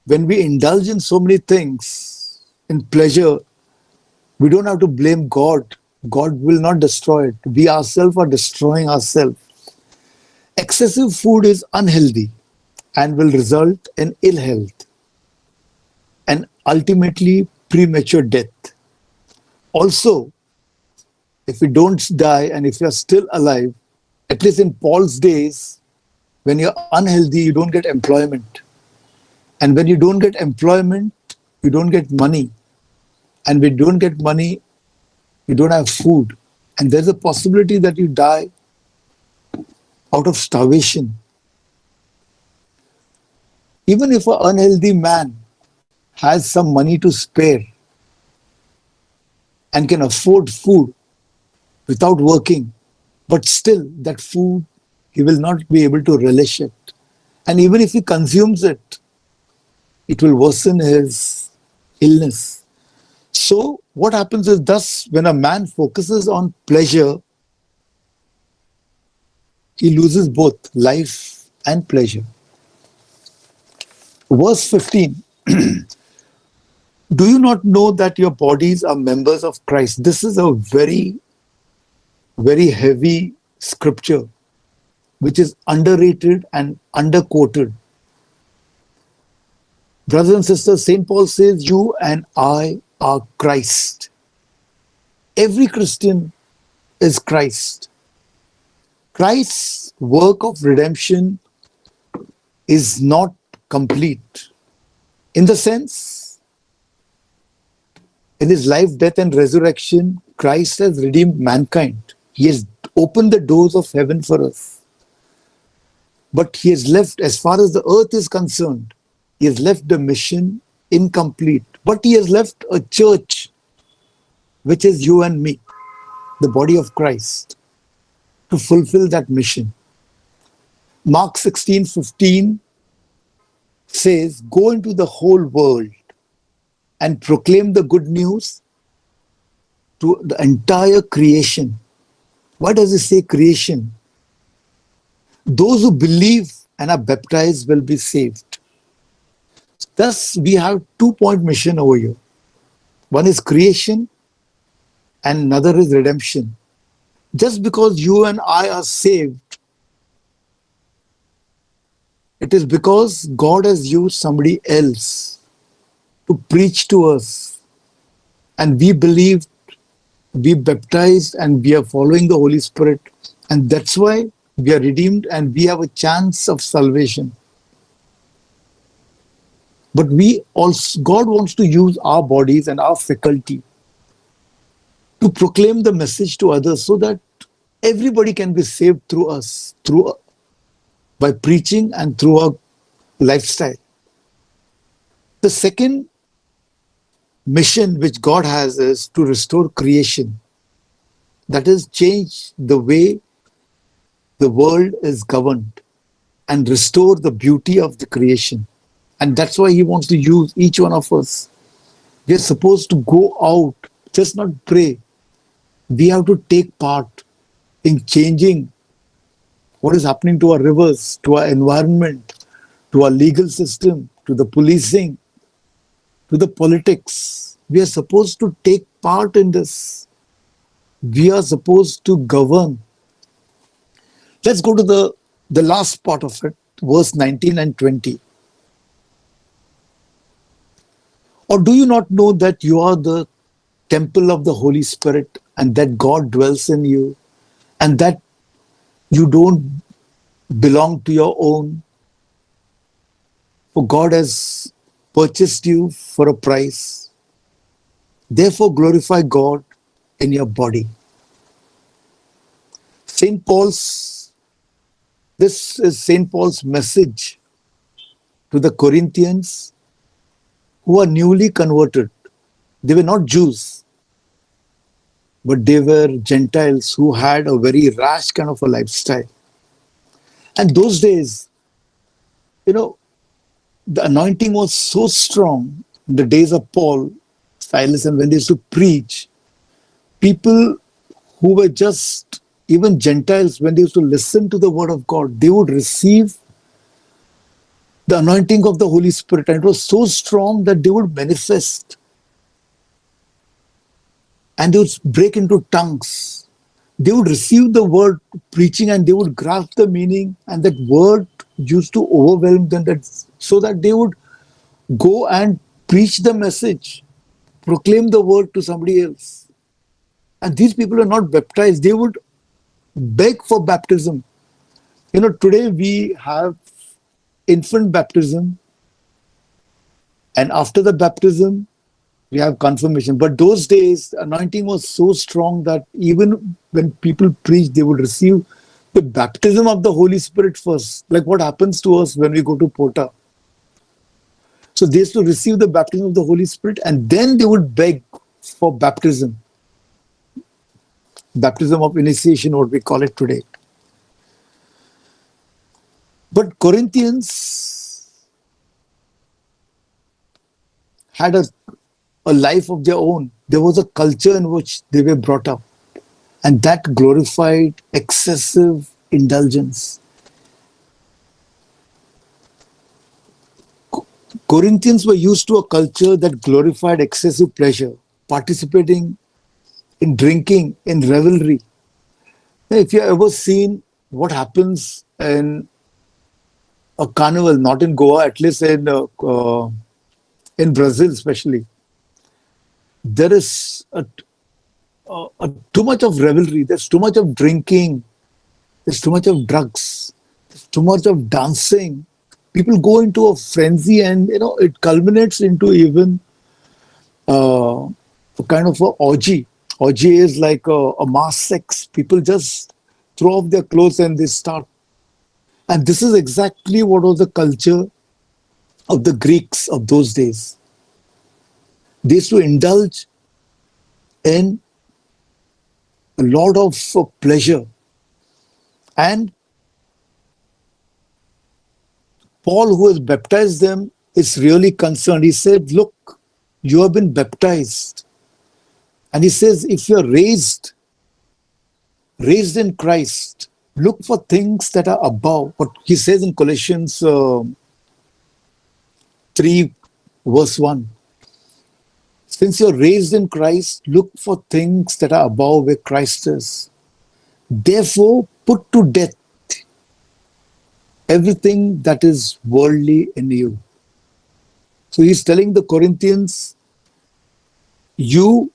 When we indulge in so many things, in pleasure, we don't have to blame God. God will not destroy it. We ourselves are destroying ourselves. Excessive food is unhealthy and will result in ill health and ultimately premature death. Also, if we don't die and if you are still alive, at least in Paul's days, when you're unhealthy, you don't get employment. And when you don't get employment, you don't get money. And when you don't get money, you don't have food. And there's a possibility that you die out of starvation. Even if an unhealthy man has some money to spare and can afford food without working, but still that food, he will not be able to relish it. And even if he consumes it, it will worsen his illness. So what happens is, thus, when a man focuses on pleasure, he loses both life and pleasure. Verse 15. Do you not know that your bodies are members of Christ? This is a very, very heavy scripture, which is underrated and underquoted. Brothers and sisters, St. Paul says, you and I are Christ. Every Christian is Christ. Christ's work of redemption is not complete. In the sense, in his life, death, and resurrection, Christ has redeemed mankind. He has opened the doors of heaven for us. But he has left, as far as the earth is concerned, he has left the mission incomplete. But he has left a church, which is you and me, the body of Christ, to fulfill that mission. Mark 16:15 says, go into the whole world and proclaim the good news to the entire creation. Why does it say creation? Those who believe and are baptized will be saved. Thus, we have 2-point mission over here. One is creation and another is redemption. Just because you and I are saved, it is because God has used somebody else to preach to us. And we believed, we baptized, and we are following the Holy Spirit. And that's why we are redeemed and we have a chance of salvation. But we also, God wants to use our bodies and our faculty to proclaim the message to others so that everybody can be saved through us, by preaching and through our lifestyle. The second mission which God has is to restore creation. That is, change the way the world is governed and restore the beauty of the creation. And that's why he wants to use each one of us. We are supposed to go out, just not pray. We have to take part in changing what is happening to our rivers, to our environment, to our legal system, to the policing, to the politics. We are supposed to take part in this. We are supposed to govern. Let's go to the last part of it, verse 19 and 20. Or do you not know that you are the temple of the Holy Spirit and that God dwells in you and that you don't belong to your own? For God has purchased you for a price. Therefore, glorify God in your body. This is St. Paul's message to the Corinthians who are newly converted. They were not Jews, but they were Gentiles who had a very rash kind of a lifestyle. And those days, the anointing was so strong in the days of Paul, Silas, and when they used to preach, people who were just even Gentiles, when they used to listen to the word of God, they would receive the anointing of the Holy Spirit. And it was so strong that they would manifest. And they would break into tongues. They would receive the word preaching and they would grasp the meaning, and that word used to overwhelm them, so that they would go and preach the message, proclaim the word to somebody else. And these people are not baptized. They would beg for baptism. Today we have infant baptism, and after the baptism, we have confirmation. But those days, anointing was so strong that even when people preached, they would receive the baptism of the Holy Spirit first, like what happens to us when we go to Pota. So they used to receive the baptism of the Holy Spirit and then they would beg for baptism. Baptism of initiation, what we call it today. But Corinthians had a life of their own. There was a culture in which they were brought up, and that glorified excessive indulgence. Corinthians were used to a culture that glorified excessive pleasure, participating in drinking, in revelry. Now, if you have ever seen what happens in a carnival, not in Goa, at least in Brazil especially, there is too much of revelry, there's too much of drinking, there's too much of drugs, there's too much of dancing. People go into a frenzy and it culminates into even a kind of an orgy. Orgy is like a mass sex. People just throw off their clothes and they start. And this is exactly what was the culture of the Greeks of those days. They used to indulge in a lot of pleasure. And Paul, who has baptized them, is really concerned. He said, look, you have been baptized. And he says, if you're raised in Christ, look for things that are above. What he says in Colossians 3, verse 1. Since you're raised in Christ, look for things that are above where Christ is. Therefore, put to death everything that is worldly in you. So he's telling the Corinthians, you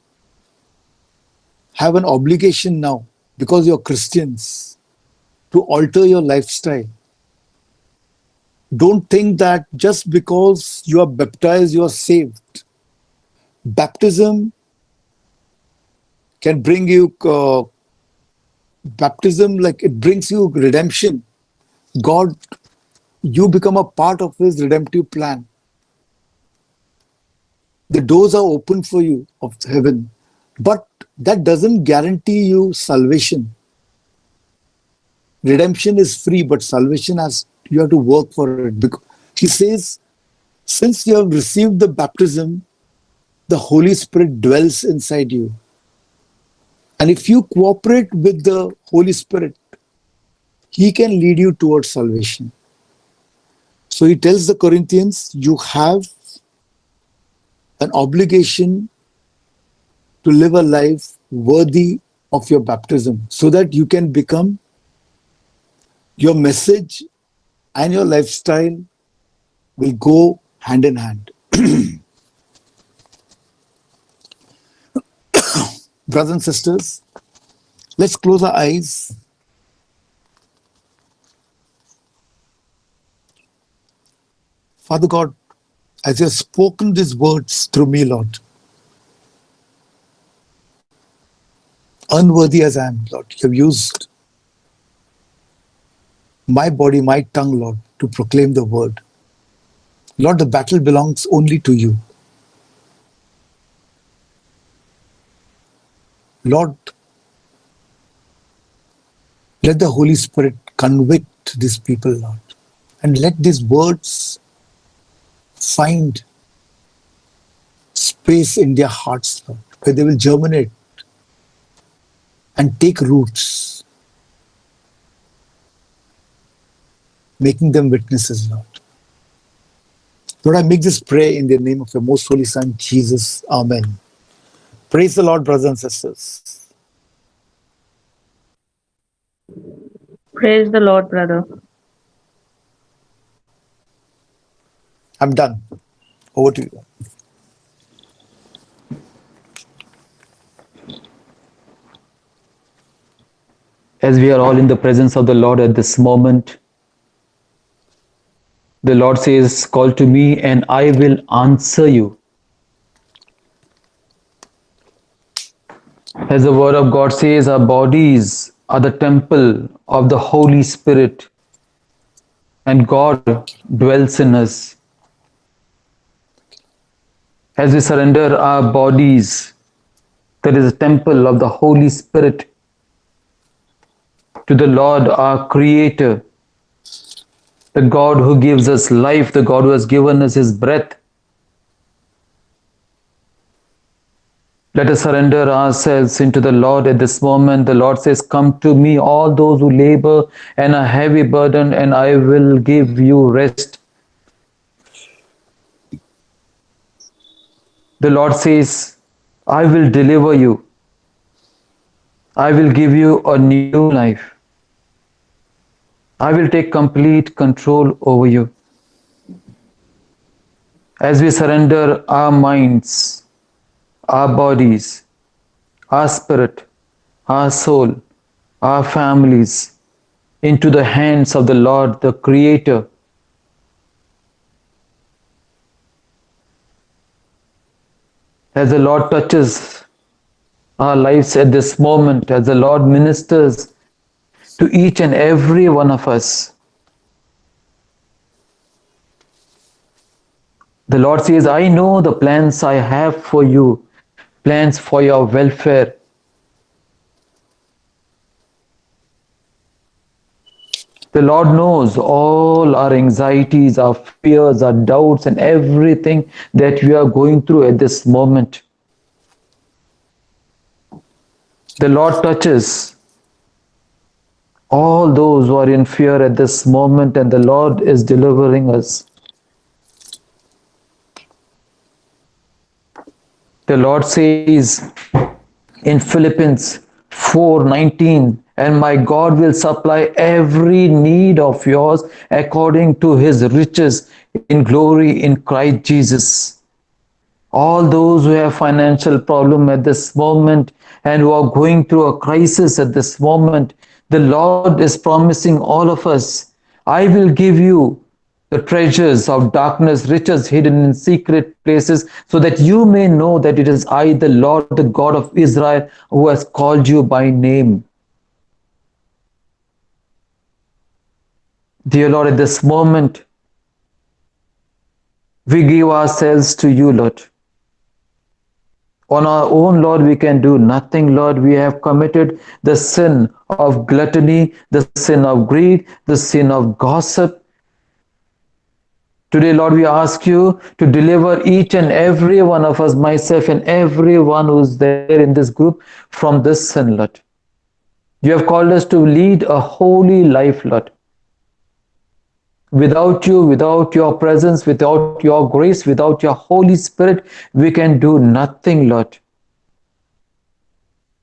have an obligation now, because you're Christians, to alter your lifestyle. Don't think that just because you are baptized, you are saved. Baptism can bring you, baptism, like it brings you redemption. God, you become a part of his redemptive plan. The doors are open for you of heaven, but that doesn't guarantee you salvation. Redemption is free, but salvation you have to work for it. Because he says, since you have received the baptism, the Holy Spirit dwells inside you. And if you cooperate with the Holy Spirit, he can lead you towards salvation. So he tells the Corinthians, you have an obligation to live a life worthy of your baptism so that you can become, your message and your lifestyle will go hand in hand. Brothers and sisters, let's close our eyes. Father God, as you have spoken these words through me, Lord, unworthy as I am, Lord, you have used my body, my tongue, Lord, to proclaim the word. Lord, the battle belongs only to you. Lord, let the Holy Spirit convict these people, Lord, and let these words find space in their hearts, Lord, where they will germinate and take roots, making them witnesses, Lord. Lord, I make this prayer in the name of your most holy Son, Jesus. Amen. Praise the Lord, brothers and sisters. Praise the Lord, brother. I'm done. Over to you. As we are all in the presence of the Lord at this moment, the Lord says, call to me and I will answer you. As the word of God says, our bodies are the temple of the Holy Spirit and God dwells in us. as we surrender our bodies, that is a temple of the Holy Spirit, to the Lord, our Creator, the God who gives us life, the God who has given us His breath. Let us surrender ourselves into the Lord at this moment. The Lord says, "Come to me, all those who labor and are heavy burdened, and I will give you rest." The Lord says, "I will deliver you. I will give you a new life. I will take complete control over you." As we surrender our minds, our bodies, our spirit, our soul, our families into the hands of the Lord, the Creator, as the Lord touches our lives at this moment, as the Lord ministers to each and every one of us, the Lord says, "I know the plans I have for you, plans for your welfare." The Lord knows all our anxieties, our fears, our doubts, and everything that we are going through at this moment. The Lord touches all those who are in fear at this moment, and the Lord is delivering us. The Lord says in Philippians 4:19, "And my God will supply every need of yours according to his riches in glory in Christ Jesus." All those who have financial problem at this moment and who are going through a crisis at this moment, the Lord is promising all of us, "I will give you the treasures of darkness, riches hidden in secret places, so that you may know that it is I, the Lord, the God of Israel, who has called you by name." Dear Lord, at this moment, we give ourselves to you, Lord. On our own, Lord, we can do nothing, Lord. We have committed the sin of gluttony, the sin of greed, the sin of gossip. Today, Lord, we ask you to deliver each and every one of us, myself and everyone who's there in this group, from this sin, Lord. You have called us to lead a holy life, Lord. Without you, without your presence, without your grace, without your Holy Spirit, we can do nothing, Lord.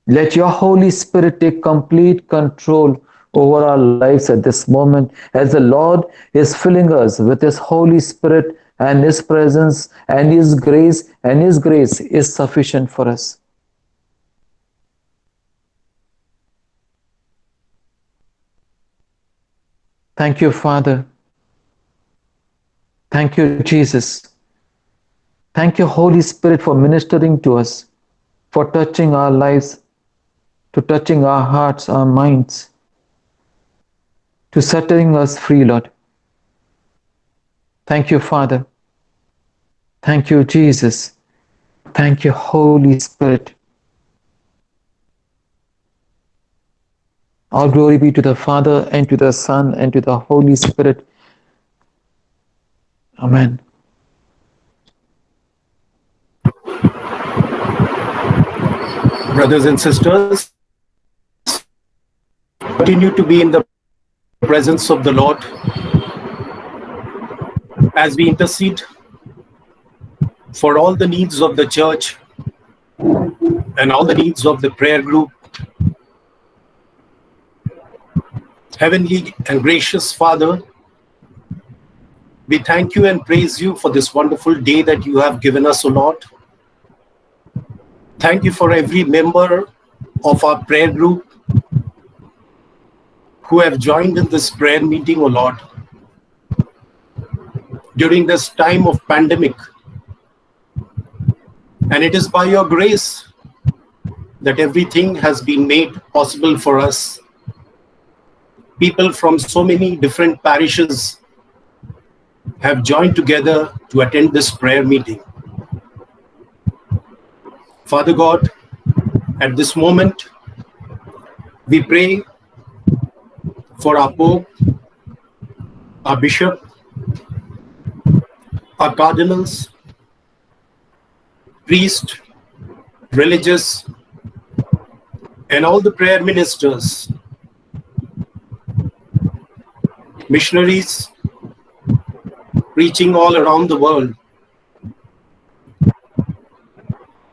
Let your Holy Spirit take complete control over our lives at this moment, as the Lord is filling us with His Holy Spirit and His presence and His grace, and His grace is sufficient for us. Thank you, Father. Thank you, Jesus. Thank you, Holy Spirit, for ministering to us, for touching our lives, to touching our hearts, our minds, to setting us free, Lord. Thank you, Father. Thank you, Jesus. Thank you, Holy Spirit. All glory be to the Father, and to the Son, and to the Holy Spirit. Amen. Brothers and sisters, continue to be in the presence of the Lord as we intercede for all the needs of the church and all the needs of the prayer group. Heavenly and gracious Father, we thank you and praise you for this wonderful day that you have given us, O Lord. Thank you for every member of our prayer group who have joined in this prayer meeting, O Lord. During this time of pandemic, and it is by your grace that everything has been made possible for us. People from so many different parishes have joined together to attend this prayer meeting. Father God, at this moment, we pray for our Pope, our Bishop, our cardinals, priests, religious, and all the prayer ministers, missionaries preaching all around the world,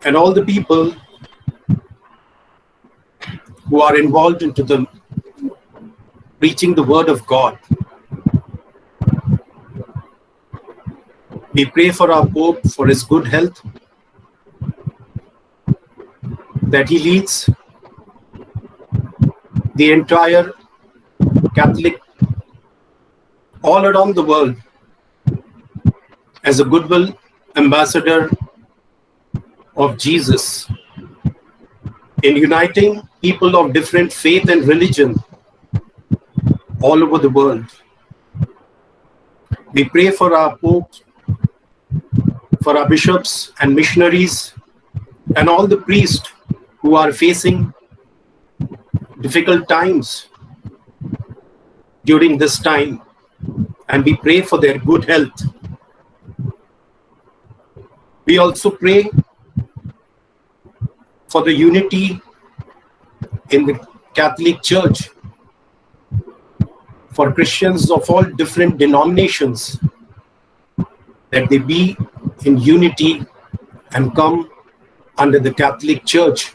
and all the people who are involved into the preaching the word of God. We pray for our Pope for his good health, that he leads the entire Catholic all around the world as a goodwill ambassador of Jesus in uniting people of different faith and religion all over the world. We pray for our Pope, for our bishops and missionaries, and all the priests who are facing difficult times during this time, and we pray for their good health. We also pray for the unity in the Catholic Church, for Christians of all different denominations, that they be in unity and come under the Catholic Church.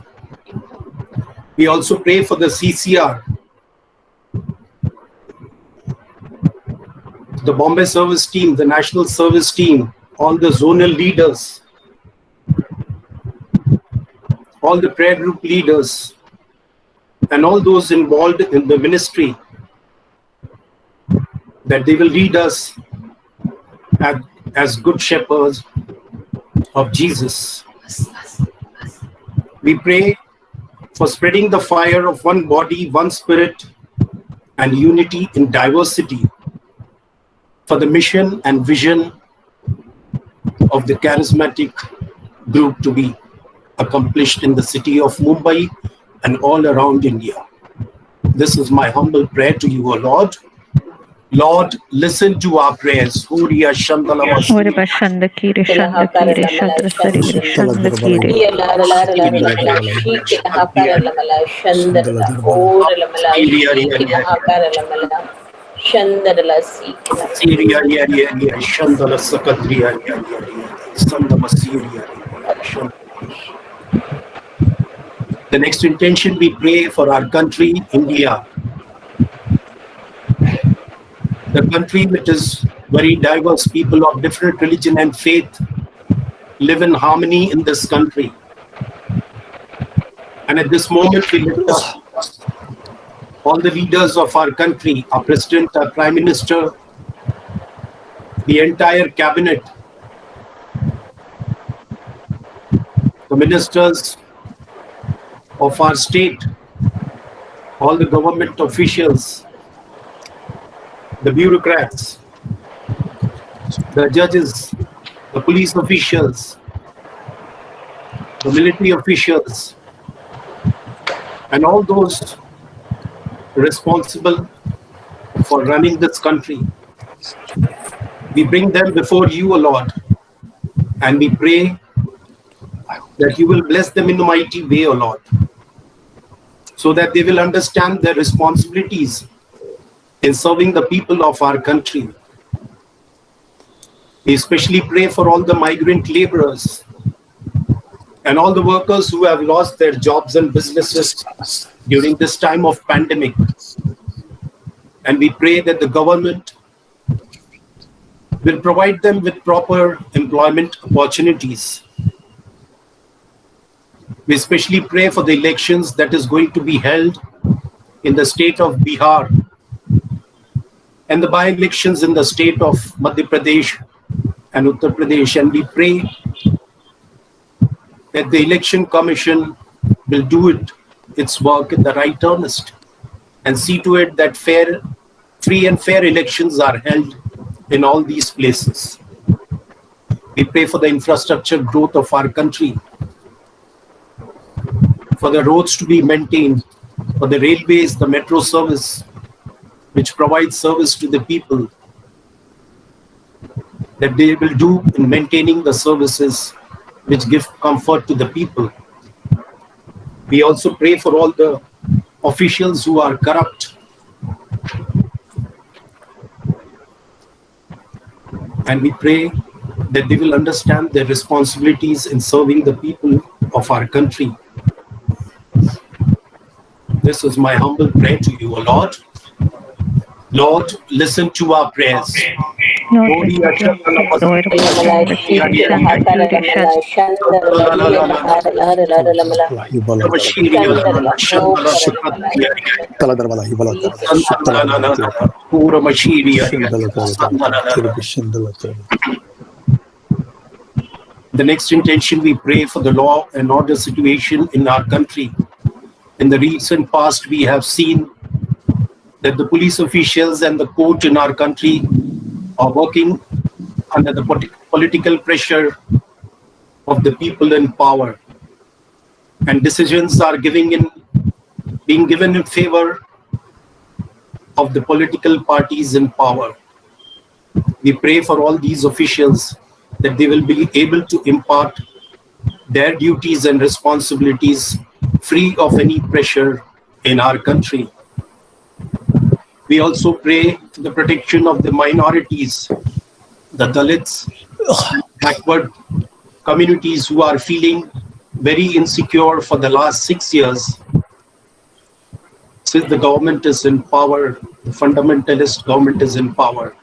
We also pray for the CCR, the Bombay Service Team, the National Service Team, all the zonal leaders, all the prayer group leaders, and all those involved in the ministry, that they will lead us as good shepherds of Jesus. We pray for spreading the fire of one body, one spirit, and unity in diversity, for the mission and vision of the charismatic group to be accomplished in the city of Mumbai and all around India. This is my humble prayer to you, O Lord. Lord, listen to our prayers. Huriya Shandala Ore bashanda kire shanda kire shadra sarire shanda kire. Syria, Shandala Sakadriya, Sandama Syria. The next intention, we pray for our country, India. The country which is very diverse, people of different religion and faith live in harmony in this country. And at this moment, we lift up all the leaders of our country, our president, our prime minister, the entire cabinet, the ministers of our state, all the government officials, the bureaucrats, the judges, the police officials, the military officials, and all those responsible for running this country. We bring them before you, O Lord, and we pray that you will bless them in a mighty way, O Lord, so that they will understand their responsibilities in serving the people of our country. We especially pray for all the migrant laborers and all the workers who have lost their jobs and businesses during this time of pandemic. And we pray that the government will provide them with proper employment opportunities. We especially pray for the elections that is going to be held in the state of Bihar and the by-elections in the state of Madhya Pradesh and Uttar Pradesh. And we pray that the election commission will do its work in the right earnest and see to it that free and fair elections are held in all these places. We pray for the infrastructure growth of our country. for the roads to be maintained, for the railways, the metro service, which provides service to the people, that they will do in maintaining the services which give comfort to the people. We also pray for all the officials who are corrupt, and we pray that they will understand their responsibilities in serving the people of our country. This is my humble prayer to you, O Lord. Lord, listen to our prayers. Lord, listen to us, Lord, The next intention, we pray for the law and order situation in our country. In the recent past, we have seen that the police officials and the court in our country are working under the political pressure of the people in power, and decisions are being given in favor of the political parties in power. We pray for all these officials that they will be able to impart their duties and responsibilities free of any pressure in our country. We also pray for the protection of the minorities, the Dalits, backward communities who are feeling very insecure for the last 6 years since the government is in power, the fundamentalist government is in power.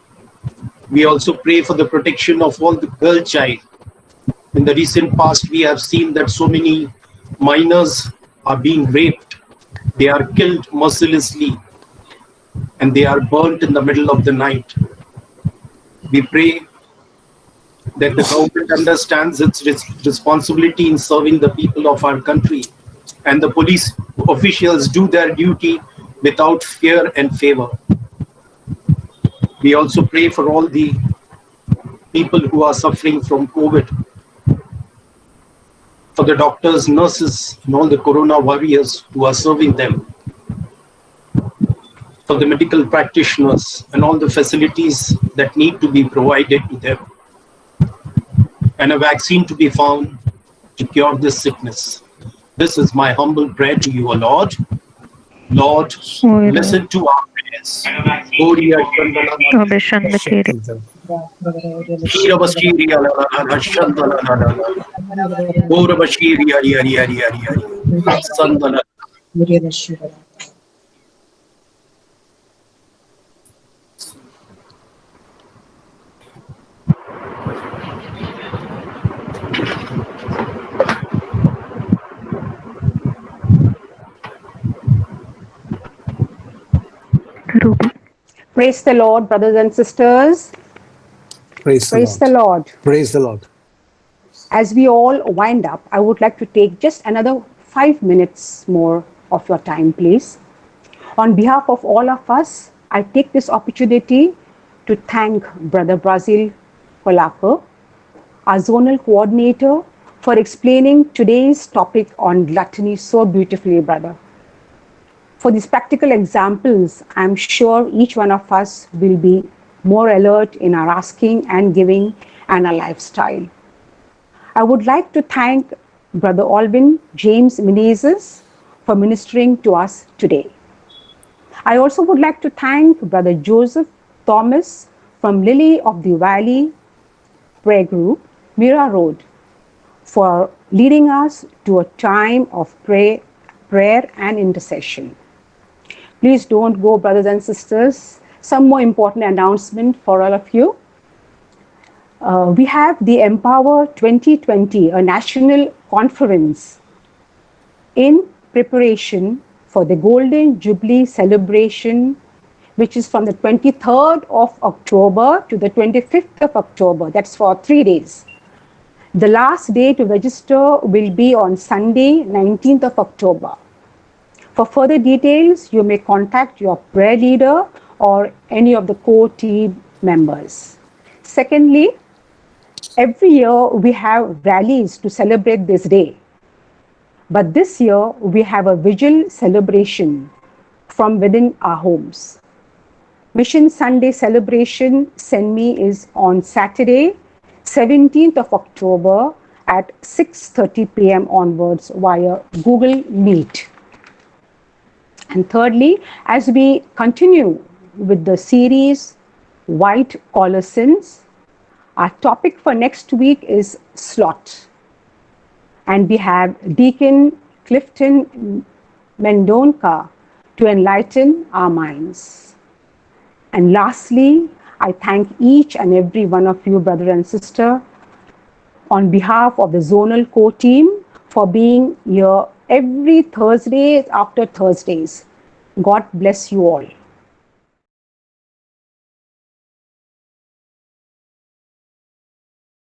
We also pray for the protection of all the girl child. In the recent past, we have seen that so many minors are being raped. They are killed mercilessly and they are burnt in the middle of the night. We pray that the government understands its responsibility in serving the people of our country, and the police officials do their duty without fear and favor. We also pray for all the people who are suffering from COVID, for the doctors, nurses, and all the corona warriors who are serving them, for the medical practitioners and all the facilities that need to be provided to them, and a vaccine to be found to cure this sickness. This is my humble prayer to you, O Lord. Lord, listen to our prayers. Praise the Lord, brothers and sisters. Praise the Lord. Praise the Lord. As we all wind up, I would like to take just another 5 minutes more of your time, please. On behalf of all of us, I take this opportunity to thank Brother Brazil Colaco, our zonal coordinator, for explaining today's topic on gluttony so beautifully, brother. For these practical examples, I'm sure each one of us will be more alert in our asking and giving and our lifestyle. I would like to thank Brother Alvin James Menezes for ministering to us today. I also would like to thank Brother Joseph Thomas from Lily of the Valley Prayer Group, Mira Road, for leading us to a time of prayer and intercession. Please don't go, brothers and sisters. Some more important announcement for all of you. We have the Empower 2020, a national conference in preparation for the Golden Jubilee celebration, which is from the 23rd of October to the 25th of October. That's for 3 days. The last day to register will be on Sunday, 19th of October. For further details, you may contact your prayer leader or any of the core team members. Secondly, every year we have rallies to celebrate this day. But this year, we have a vigil celebration from within our homes. Mission Sunday celebration, Send Me, is on Saturday, 17th of October at 6:30 p.m. onwards via Google Meet. And thirdly, as we continue with the series White Collar Sins, our topic for next week is sloth. And we have Deacon Clifton Mendonca to enlighten our minds. And lastly, I thank each and every one of you, brother and sister, on behalf of the Zonal Core team for being here every Thursday after Thursdays. God bless you all.